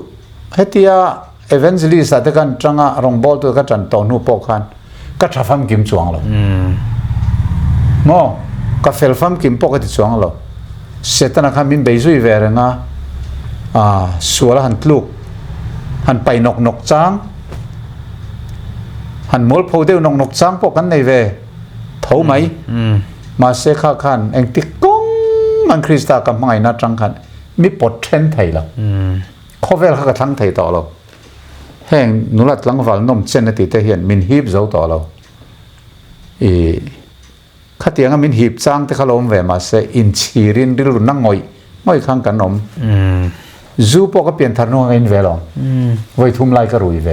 เฮติยาเอเวนซ์ลีสัตกันจังรองบอลตัวก็จันตอนูปอกันก็ทับฟัมกิมจวงเราโม่ก็เฟลฟัมกิมปอกติจวงเราเสร็จนะครับมินเบย์ซุยเวรง่ะสวลหันลูกหันไปนกจังหันมอลพูดเดียวนกจังปกันในเวเท่าไหมมาเสกขันเองติกงมันคริสตากับไม่น่าจังขันมีปดเทนไทยแล้วข้อเวลเขาก็ทั้งไทยต่อเราแห่งนุรัตหลังฝัลนมเช่นติเตเห็นมินฮีบเจ้าต่อเราข้าเตียงมินฮีบจังที่เขาลงเวมาเสอินชีรินดิลุนั่งง่อยข้างกันนมจูปก็เปลี่ยนทางโน้นอินเวลองไว้ทุ่มไล่กระรุยเว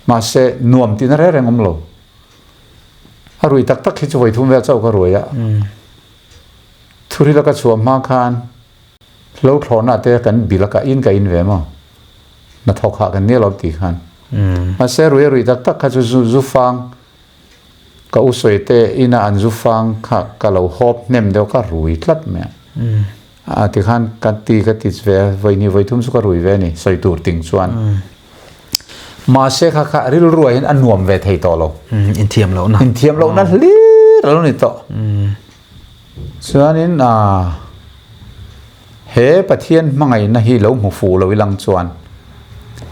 มาเสนวมที่นั่นเรื่องอมโลฮารุยตักคิดจะไว้ทุ่มเวลเจ้ากระรุยทุเรศก็ชวมมาคานแล้วถอนอาเตกันบิลกับอินเวมั้งนัทอกกันเนี่ยเราตีขันมาเสรุยตักเขาจะจูฟังก็อุสวยเตอินาอันจูฟังข้าก็เราฮอบเนมเดียวก็รุยทัดเมียที่ขันกันตีกันติดเวไว้นี่ไว้ทุ่มสุกรุยเวนี่ใส่ตัวติงชวนมาเสกข้าริลรวยอันนวมเวทไทยต่อเราอินเทียมเรานะอินเทียมเรานั่นลีเรานี่ต่อส่วนนี้เฮปะเทียนมังไงนะฮีเราหมู่ฟูเราวิลังชวน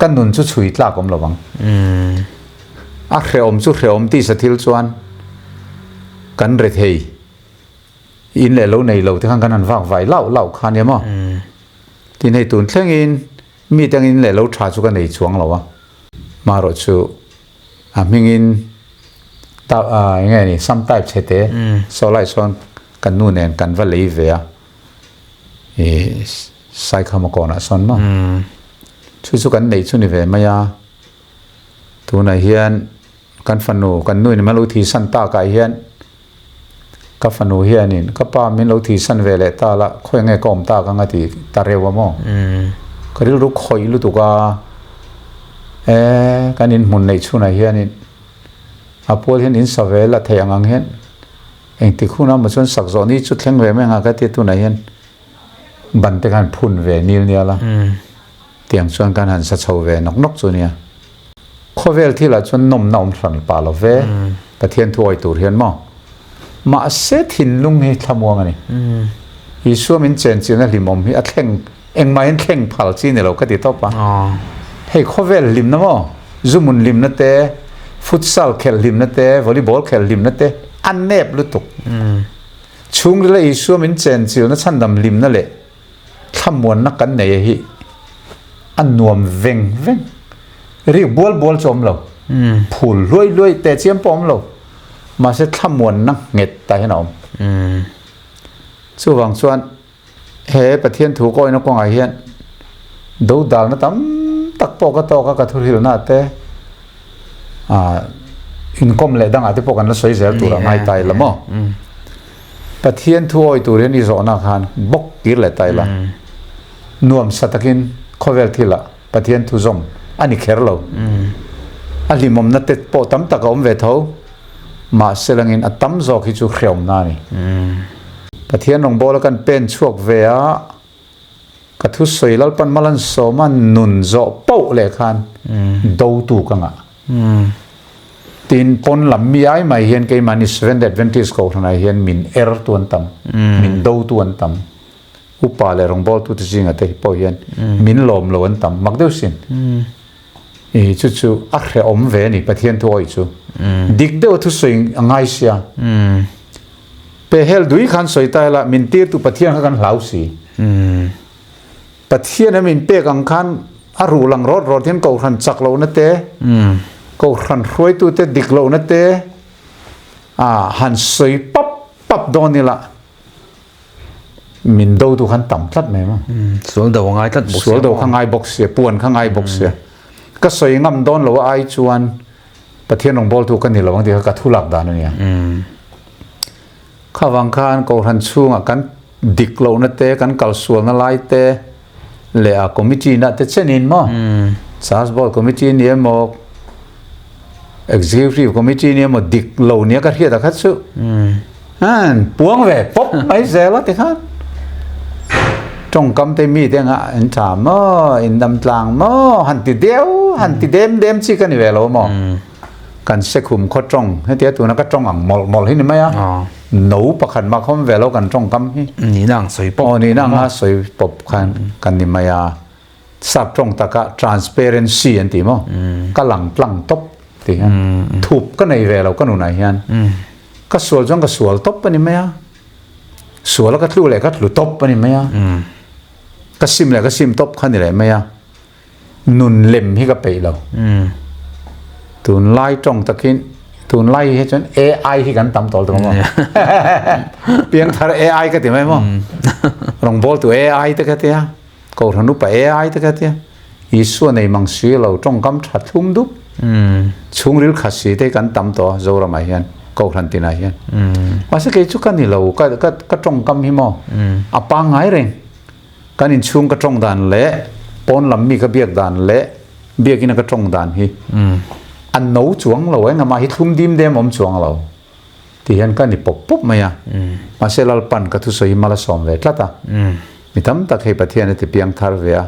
กันนุนชุดชุยตลากอมเราบังเขียวอมชุดเขียวอมที่สถิลชวนกันเรทเฮอินเลยเราในเราที่ข้างกันนั้นว่างไฟเล่าคานเนี่ยมั้งที่ในตุนเท่งอินมีแต่อินเลยเราชาจุกันในช่วงเราวะมารถชูมิงินตายังไงนี่ซัมไตป์เฉเตโซไลซอนกันนู่นเนี่ยกันว่าเลยเวียใส่ขามก่อนอ่ะซอนมั้งช่วยกันในช่วงนี้เวียมายาตัวไหนเฮียนกันฟันนูกันนู่นนี่มันรู้ที่สันตากายเฮียนกับฟันนูเฮียนี่ก็ป้ามินรู้ที่สันเวเลตาละค่อยไงก็อมตากันงที่ตาเรวมั้งก็รู้คอยรู้ตัวกากันอินมุนในช่วงไหนเฮียนี่อาพวกเห็นอินสเวลละเทียงอังเห็นเองที่คุณน้ำมาชนสักโซนี่จุดเลี้ยงเวไม่งาก็ที่ตัวไหนเห็นบันเตกันพุ่นเวนิลเนี่ยละเตียงชวนกันหันสัชเวนกตัวเนี่ยข้อเวลที่ละชวนนมสั่งป่าละเวประเทศถวยตัวเฮียนมั้ง มาเสถินลุงนี่ทำวังนี่อีส่วนมินเจนจีน่ะลิมอมฮีอัดแข่งเอ็งไม่เห็นแข่งพัลจีนี่เราก็ติดต่อปะให้ข้อเวลลิมนะมั้งซูมุนลิมนะเต้ฟุตซอลแข่งลิมนะเต้วอลเลย์บอลแข่งลิมนะเต้อันเนบลุตุกช่วงนี้เลยอีส่วนมินเจนจีน่ะฉันดำลิมนั่นแหละทำวันนักกันเนี่ยฮีอันนวมเวงเรียกบอลจอมเราผูลรวยแต่เจียมปอมเรามาเสร็จทำวันนักเง็ดตายให้หนอมส่วนส่วนเฮประเทศถูกก้อยนักกวางไอเฮียนดูดาลนะตั้มตักปอกก็ตอกก็ทุเรียนน่าเต้อินคอมเลยดังอาจจะปกันแล้วสวยเสียตัวไม่ตายละมั้งประเทศถูกตัวเรียนอิสระนักขันบกกิร์เลยตายละนวมสัตกินข้อเวลที่ละประเทศถูกส่งอันนี้แค่เราอันนี้มุมนั้นเตะปอตั้มตะกอมเวทเอามาเสลังอินอัตตั้มจอกที่จูเขียวนานี่ประเทศนองโบแล้วกันเป็นช่วงเวียกระทุสวยแล้วปันมาลันโซมันนุนโจโป้เลยคันดูตูกังอ่ะตีนปนลำมีไอ้ไม่เห็นกี่มันอิสเวนเดดเวนติสโกทนายเห็นมินเอร์ตัวนตั้มมินดูตัวนตั้มอุปาเลยรองโบตุตจริงอ่ะแต่พอเห็นมินลมลวนตั้มมักเดียวสินจู่ๆอักเรอมเวนี่ประเทศตัวอีจู่ดิกเดียวทุสวยง่ายเสียเปเฮลดุยขันสวยตายละมินตีร์ตุประเทศกันเหลาสีประเทศนั้นมินเปกังขันอารูหลังรถเห็นกูขันจักเรานั่นเต้กูขันรวยตัวเต้ดิกเรานั่นเต้หันสวยปั๊บโดนนี่ละมินดูตัวขันต่ำทัดไหมมั้งสวนเดาง่ายทัดสวนเดาข้างไงบกเสียป่วนข้างไงบกเสียก็สวยงามโดนเราไอจวนประเทศนองบอลถูกกันนี่เราบางทีก็ทุลักดานเนี่ยข้าวังคานกูหันช่วงกันดิกเรานั่นเต้กันกัลส่วนนั่นไล่เต้เล่คอมมิตี้นั่นเต้เช่นนี้มั้งซาสบอลคอมมิตี้เนี่ยมั้งเอ็กซิคิวทีฟคอมมิตี้เนี่ยมั้งดิกเราเนี่ยก็เรียกแต่ขัดสู้ปวงเว้ป๊บไม่เสียแล้วที่ขัดจงกำเตมีเตียงอ่ะอินถามมั้งอินดำตลางมั้งหันติเดียวหันติเดมชิกันนี่เวลามั้งกันเสกุมข้อจงให้เตี้ยตัวนั้นก็จงอ่างมอลให้นี่ไหมอ่ะหนูประคันมาเขาเวลากันจงกำให้นี่นั่งสวยปอบนี่นั่งสวยปอบกันนี่ไหมอ่ะสับจงตะกะ transparency อันที่มั้งก็หลังปลังตบที่ฮะถูกก็ในเวลาก็หนูไหนฮะก็สวลจงก็สวลตบปะนี่ไหมอ่ะสวลแล้วก็ทะลุเลยก็ทะลุตบปะนี่ไหมอ่ะก็ซิมเลยก็ซิมตบขันนี่เลยไหมอ่ะนุนเล็มให้กับไปเราตูนไล่จงตะกินตูนไล่ให้จน AI ที่กันตำต่อตรงมั้งเพียงทาร์ AI ก็ติไหมมั้งรองบอลตัว AI ตะกันเตียก็ทนุป AI ตะกันเตียอีส่วนในมังสีเราจงกำชัดทุ่มดุช่วงริลขัดสีได้กันตำต่อโจรมาเฮียนก็ทันตินาเฮียนว่าสักกี่ชุกันนี่เราก็จงกำหิมอ่ะปังไงเร่งกันอินช่วงก็จงดานเละปนลำมีก็เบียกดานเละเบียกินก็จงดานฮีอันโน้จวงเราเองมาฮิตทุ่มดิมเดมอมจวงเราที่เห็นกันนี่ปุ๊บมาอ่ะมาเซลล์ปันก็ทุสอยมาละสอมเวทละตามิตำตะเขียประเทศนี่ที่เพียงทาร์เวีย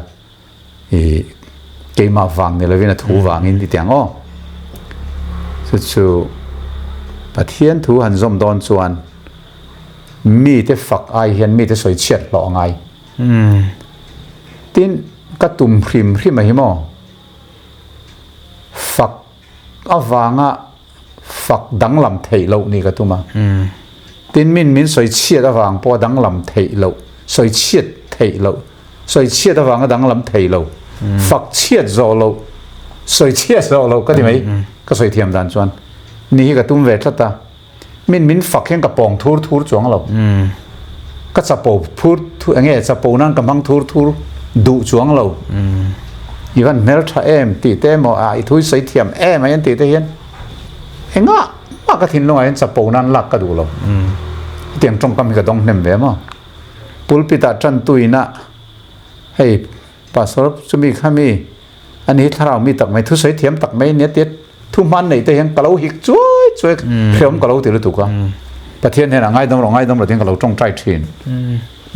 เกมมาฟังนี่เราเวียนถูวางอินที่เตียงอ้อสุดๆประเทศถูหันจอมดอนส่วนมีแต่ฝักไอเห็นมีแต่สวยเฉียดหล่อไงตินกระตุ่มพริมมาหิมอฝักอาวางอ่ะฝักดังลำเทยเรานี่ก็ตัวมาตินมินสวยเชียดอาวางพอดังลำเทยเราสวยเชียดเทยเราสวยเชียดอาวางก็ดังลำเทยเราฝักเชียดโซเราสวยเชียดโซเราก็ได้ไหมก็สวยเทียมดันส่วนนี่ก็ตุ้มเวทละตามินฝักแค่กระปองทูร์จวงเราก็จะปูพูดอย่างเงี้ยจะปูนั่งกำลังทูร์ดูจวงเราอีวันเมลทาตีเต้หมออีทุยใส่เทียมมายันตีเต้เห็นเองว่ากระถินลงไอ้จะปูนั่นหลักก็ดูเราเตียงตรงก็มีกระดองเนมเบมั้งปุลปิตาจันตุยนะให้ปัสสาวะจะมีข้ามีอันนี้ถ้าเรามีตักไม่ทุยใส่เทียมตักไม่เนี้ยเตี้ยทุ่มมันไหนเต้เห็นกะเราหิกช่วยเขียมกะเราตีรู้ถูกอ่ะประเทศเนี่ยง่ายต้องเราเทียงกะเราจงใจทิน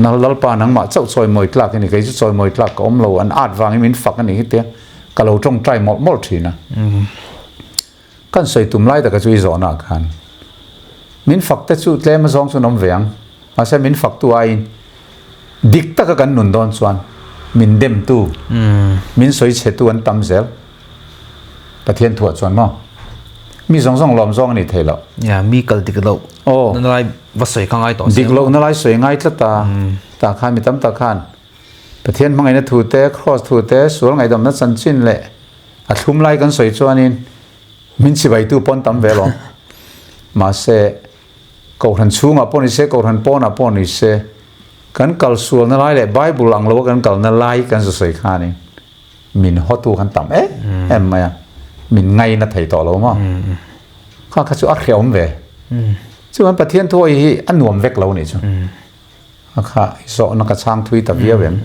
นั่นเราปานังมาเจ้าซอยมวยกลักนี่ก็จะซอยมวยกลักก็อมเราอันอาจวางให้มินฝักอันนี้เตี้ยก็เราจงใจหมดทีนะกันใส่ตุ่มไล่แต่ก็ช่วยสอนอาการ min fak te chu tle ma zong chu nom veng ma se min fak tu ai dik ta ka kan nun don chuan min dem tu min soi che tu an tam zel pathian thua chuan mo mi zong zong lom zong ni thelo ya mi kal dik lo oh nan lai va soi ka ngai to dik lo na lai soi ngai tla ta khan mi tam ta khan pathian mangai na thu te cross thu te sur ngai dom na chan chin le a thum lai kan soi chuanin min chi bai tu pon tam velo ma se ko han chunga pon ni se ko han pon a pon ni se kan kal sual na lai le bible ang lo kan kal na lai kan soi khani min hotu kan tam em maya min ngai na thei to lo ma kha kha chu a khreom ve chu an pathian thoi hi an nuam vek lo ni chu kha so na ka chang thui ta via ven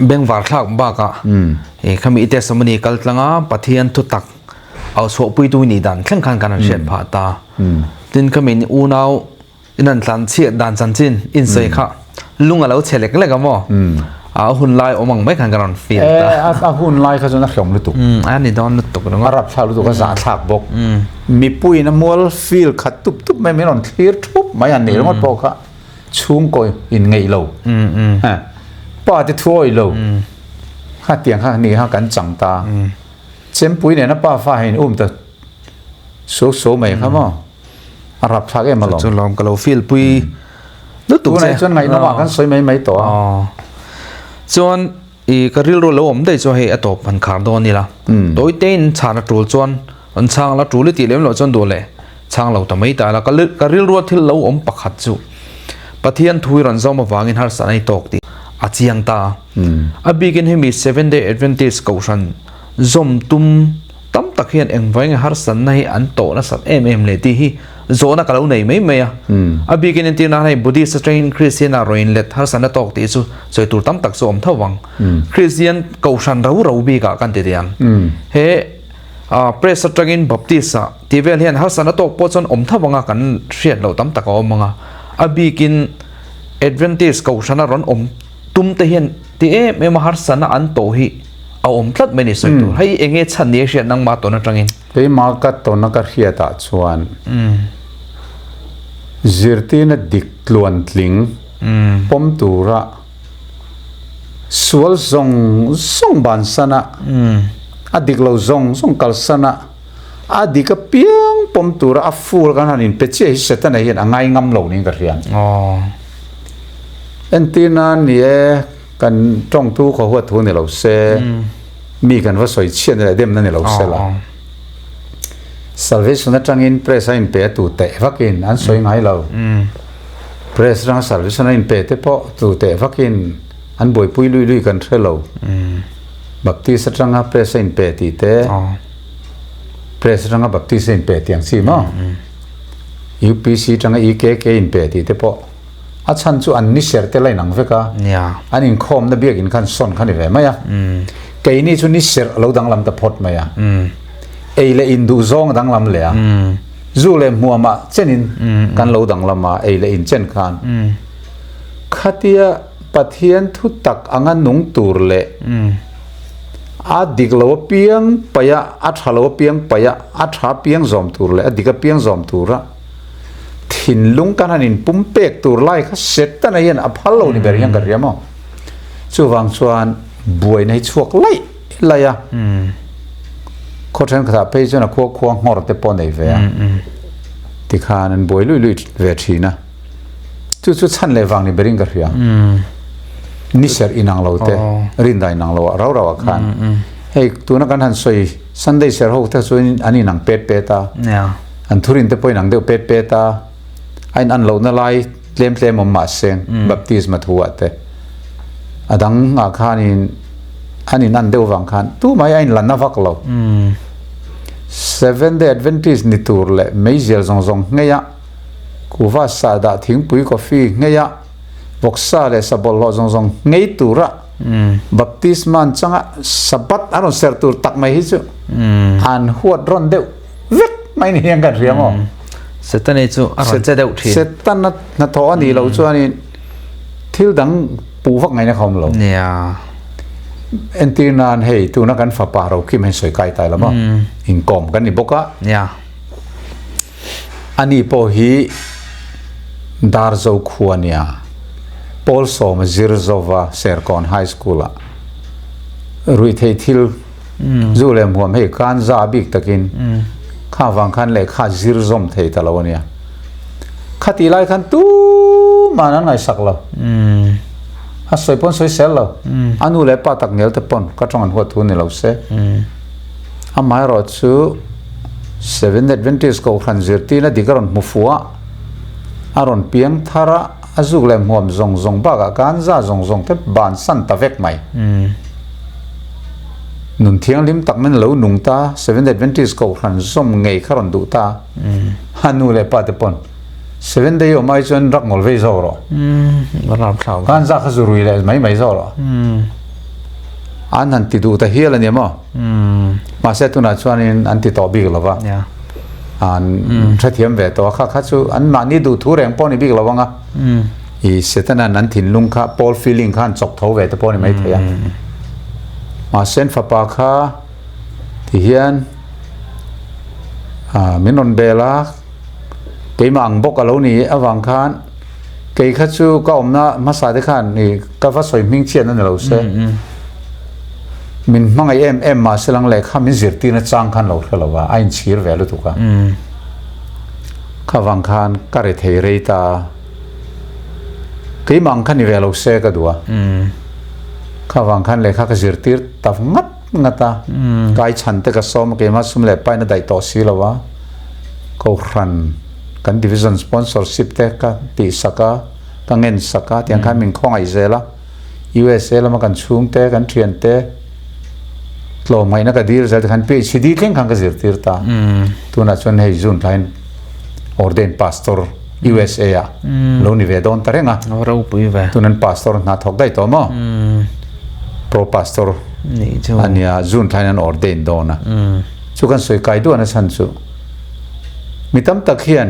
beng war thak ba ka e khami ite samani kal tlanga pathian thu tak au so pui tu ni dan thleng khan kan shet pha ta tin khami ni u nau inan tlan chi dan chan chin in sei kha lunga lo chelek le ga mo a hun lai omang mai khan kan feel ta a hun lai kha jona khom lu tu an ni don lu tu ko nga rap thal lu tu ka za thak bok mi pui na mol feel khat tup tup mai meron clear thup mai an nei ngot po kha chung ko in ngei lo ha pa te thoi lo ha tiang ha ni ha kan chang ta chem pui ne na pa fa hin ta so mai kha mo arab thak em lo chu lom ka lo feel pui lu tu nei chon ngai na wa kan soi mai to chuan i karil ro lo om dei cho he atop han khar do ni la toi tein chana tul chuan an chang la tul ti lem lo chon do le chang lo ta mai ta la karil ro thil lo om pakhat chu pathian thui ran zom awangin har sanai tok ti achiang ta a begin hemi 7-day adventist kaushan zom tum tam takhian engwang har san nai an to na sat em le ti hi zona kalau nei mai mai a begin tin na nei buddhist train christian a roin let har san tok ti chu choi tur tam tak som thawang christian kaushan rau bi ka kan ti dian he press tragin baptist ti vel hian har san tok po chon om thawanga kan hriat lo tam tak omanga a begin adventist kaushan ron om tum te hian ti em har san an to hi a om tlat mai ni soi tu hei enge chan ni hriat nang ma to na tangin pe ma ka to na ka hriata chuan zirti na dik tluan tling pom tura sual zong ban sana adik lo zong kal sana adika piang pom tura a ful kan hanin peche hi setana hian angai ngam lo ni ka rian entina ni kan tong tu kho huat thu ni lo se mi kan va soi chen le dem na ni lo se la salvation na tangin press in pe tu te vakin an soi ngai lo press rang salvation in pe te po tu te vakin an boi pui lui kan thelo baptist ranga press in pe ti te press ranga baptist in pe tiang si ma UPC ranga EKK in pe ti te po a chan chu an ni ser te lai nang veka an in khom na biak in kan son khan ve ma ya ke ni chu ni ser lo dang lam ta phot ma ya ei le in du zong dang lam le zu le muama chenin kan lo dang lama ei le in chen khan khatia pathian thu tak anga nung tur le a diglo piang paya a thalo piang paya a tha piang zom tur le a diga piang zom tura thin lung kan anin pum pek tur lai kha set ta na yen a phalo ni ber yang ka riamo chu wang chuan buai nei chuak lai ya ko than kha pe chona kho ngor te pon nei ve ti khan an buai lui ve thina chu chan le wang ni bering ka ria ni ser inang lo te rin dai nang lo raw khan hei tu na kan han soi sunday ser ho ta soi ani nang pet ta an thurin te poi nang de pet ta ain an lo na lai tlem ma seng baptism thuwa te adang nga khanin ani nan deu wang khan tu mai ain lan na vak lo 7-day adventist ni tur le mei zel zong ngeya kuwa sa da thing pui coffee ngeya boksa le sabol lo zong ngei tura baptisman changa sabat aron ser tur tak mai hi chu an huat ron deu vek mai ni yang ka riamo setan chu aron che deu thi setan na tho ani lo chu ani thil dang pu vak ngai na khom lo entinan hei tu na kan fa pa ro kim hen soi kai tai lama in kom kan ni boka อันนี้พอฮีดาร์โซขวเนียปอลโซมซิรโซวาเซอร์คอนไฮสคูลรุยเททิลจูเลมหัวให้การซาบิกตะกินข้าวังคันเลยข้าซิรซอมเทตะลาวเนียข้าตีไล่คันตู้มานั้นไงสักแล้วฮัสสวยปนสวยเซลแล้วอันนู้นเลยป้าตักเหนียวแต่ปนก็จ้องอันหัวทุนนี่เราเสอาไม่รอดซู7 Adventist ก็ขันจิรตีนะดีกรอนมุฟัวอารอนเพียงทาระอาจุกเลมหัวมซงบ้ากการซาซงเทบานสันตะเวกไหมนุนเทียงลิมตักมันเหลวนุงตา7 Adventist ก็ขันส้มไงขรอนดูตาฮันนูเลยป้าแต่ปน7 day ไม่จนรักงอลเวย์ซอร์มารับข่าวการซาขจุรุยเลยไม่ซอร์อันนั้นติดดูแต่เฮียแล้วเนี่ยมั้งมาเสร็จตุนัดชวนอันติดต่อบิ๊กแล้ววะอันเทียมเวทตัวข้าชูอันมานี่ดูทุเรงป้อนนี่บิ๊กแล้ววะงะอีเสร็จนั้นถิ่นลุงข้าพอลฟีลิ่งข้าจกเท้าเวทป้อนนี่ไม่เทียมาเส้นฟ้าปากข้าที่เฮียนมินนเบล่าเกี่ยมังบกเรานี่อวังคานเกี่ยข้าชูก็อมนะมาสายที่ข้านี่ก็ว่าสวยมิ่งเชียนนั่นเราเสียมินมังไอเอ็มมาเสลังเล็กข้ามินจิรตีนะจ้างขันเราเขาว่าไอ้ชีร์เวลุตุกะข้าวังคานก็เรทเฮเรตาเกี่ยมังขันนี่เวลุเสกก็ดัวข้าวังคานเล็กข้าก็จิรตีตัฟงัดตาไก่ฉันเตะก็ซ้อมเกี่ยมาสุมเล็กไปนั่นได้ต่อสีแล้ววะเขาขันกันดิวิชั่นสปอนเซอร์ชิพเตะก็ตีสักก็เงินสักก็ที่ยังข้ามินคงไอเซล่ะ USA แล้วมากันชุ่มเตะกันเทียนเตะโลไม่นักดีร์จะขันเปย์ชีดีเก่งขันก็จิรตีร์ตาตัวนั้นชวนให้จุนไลน์ออร์เดนพาสตอร์ USA อ่ะแล้วนี่เวดอนตาเร่งอ่ะเราปุยเวตัวนั้นพาสตอร์น่าทอกได้ตัวมั้งโปรพาสตอร์อันนี้จุนไลน์นั้นออร์เดนโดนอ่ะชุกันสวยไกลด้วยนะฉันชูมิตรตะเคียน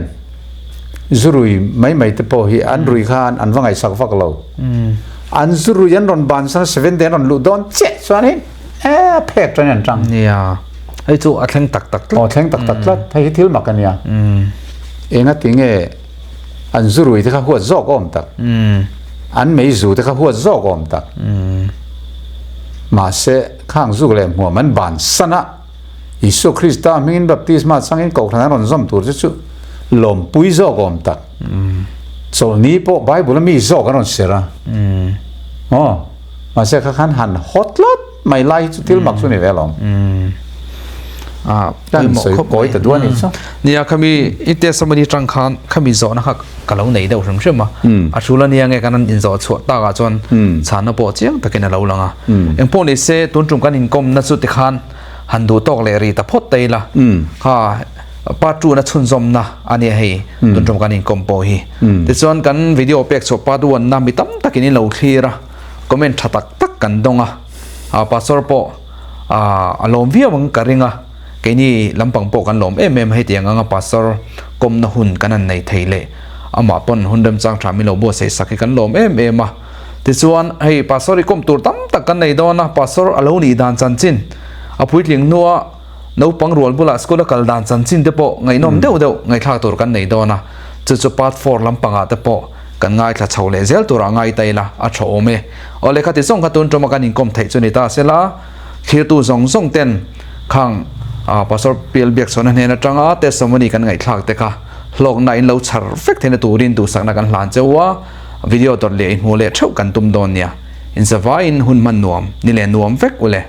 จุรุยไม่เตปอฮีอันรุยขานอันว่าไงสักฟักเราอันจุรุยันรอนบานสัน7 day รอนลุดอนเจ็ดส่วนนี้เพกตัวนั้นจังเนี่ยไอ้จู่อัดแทงตักอ๋อแทงตักแล้วไทยทิลมากันเนี่ยเองติงอันจุรุยที่เขาหัวโจกอมตักอันไม่จู่ที่เขาหัวโจกอมตักมาเสข้างจุกเลยหัวมันบานสนะอิสุคริสต์มินบัพติสมาสังเกตกขนาดนั้นจอมตัวจู่ลมปุยโจกอมตักโซนี้พอไบเบิลมีโจกันอนเสียละอ๋อมาเสข้างหันฮอตลัดไม่ไล่จุดที่มักสุดในเวลานั่นสวยก้อยแต่ด้วยนี่ใช่เนี่ยขมีอิตเตสมันดีจังคันขมีโจนะครับกะเราไหนเดียวใช่ไหมอาชูลเนี่ยไงกันนั้นอินโจชัวตากาจนชาณปอเจียงตะกินเราลังอ่ะเอ็งพวกนี้เสตุนจุ่มกันอินคอมนัสุติขันหันดูตอกเลยรีแต่พอดเตยละค่ะป้าจูนัชุนซอมนะอันนี้ให้ตุนจุ่มกันอินคอมโปฮีแต่ส่วนกันวิดีโอเป็กสป้าดูวันน้ำมิตั้มตะกินเราคลีระคอมเมนต์ตักกันดงอ่ะป้าสอร์ปอารมณ์วิวมังกริงอ่ะแค่นี้ลำพังโปกันลมให้เตียงอ่ะป้าสอร์กมนะหุ่นกันนั่นในไทยเลยอามาปนหุ่นเดิมจังทรามิโลโบเสสักกันลมอ่ะแต่ส่วนให้ป้าสอร์กมตัวตั้มตักกันในดอนนะป้าสอร์อารมณ์นี้ดานจันจินพูดเลี้ยงนัวนูปังรัวบุลาสกุลกัลดานจันจินเดปไงน้อมเดียวไงข้าตัวกันในดอนนะจะพาร์ท4ลำพังอ่ะเดปกันง่ายถ้าชาวเลเซลตัวง่ายไตละอัชโอเมอเลขัดส่งขัดตุนจมากันอินคอมไทยจุนิตาเสละขีตูส่งเต็นข้างปัสสาวะเปลี่ยนเบียกส่วนนั้นเนี่ยจังอาเตสมันนี่กันไงทากเตะโลกไหนเราชัดเฟกเทนตูรินตูสักนักกันหลานเจ้าว่าวิดีโอตัวเลี้ยงหัวเลี้ยเท่ากันตุ้มโดนเนี่ยอินสวายอินหุ่นมันนวมนี่แหละนวมเฟกอุเล่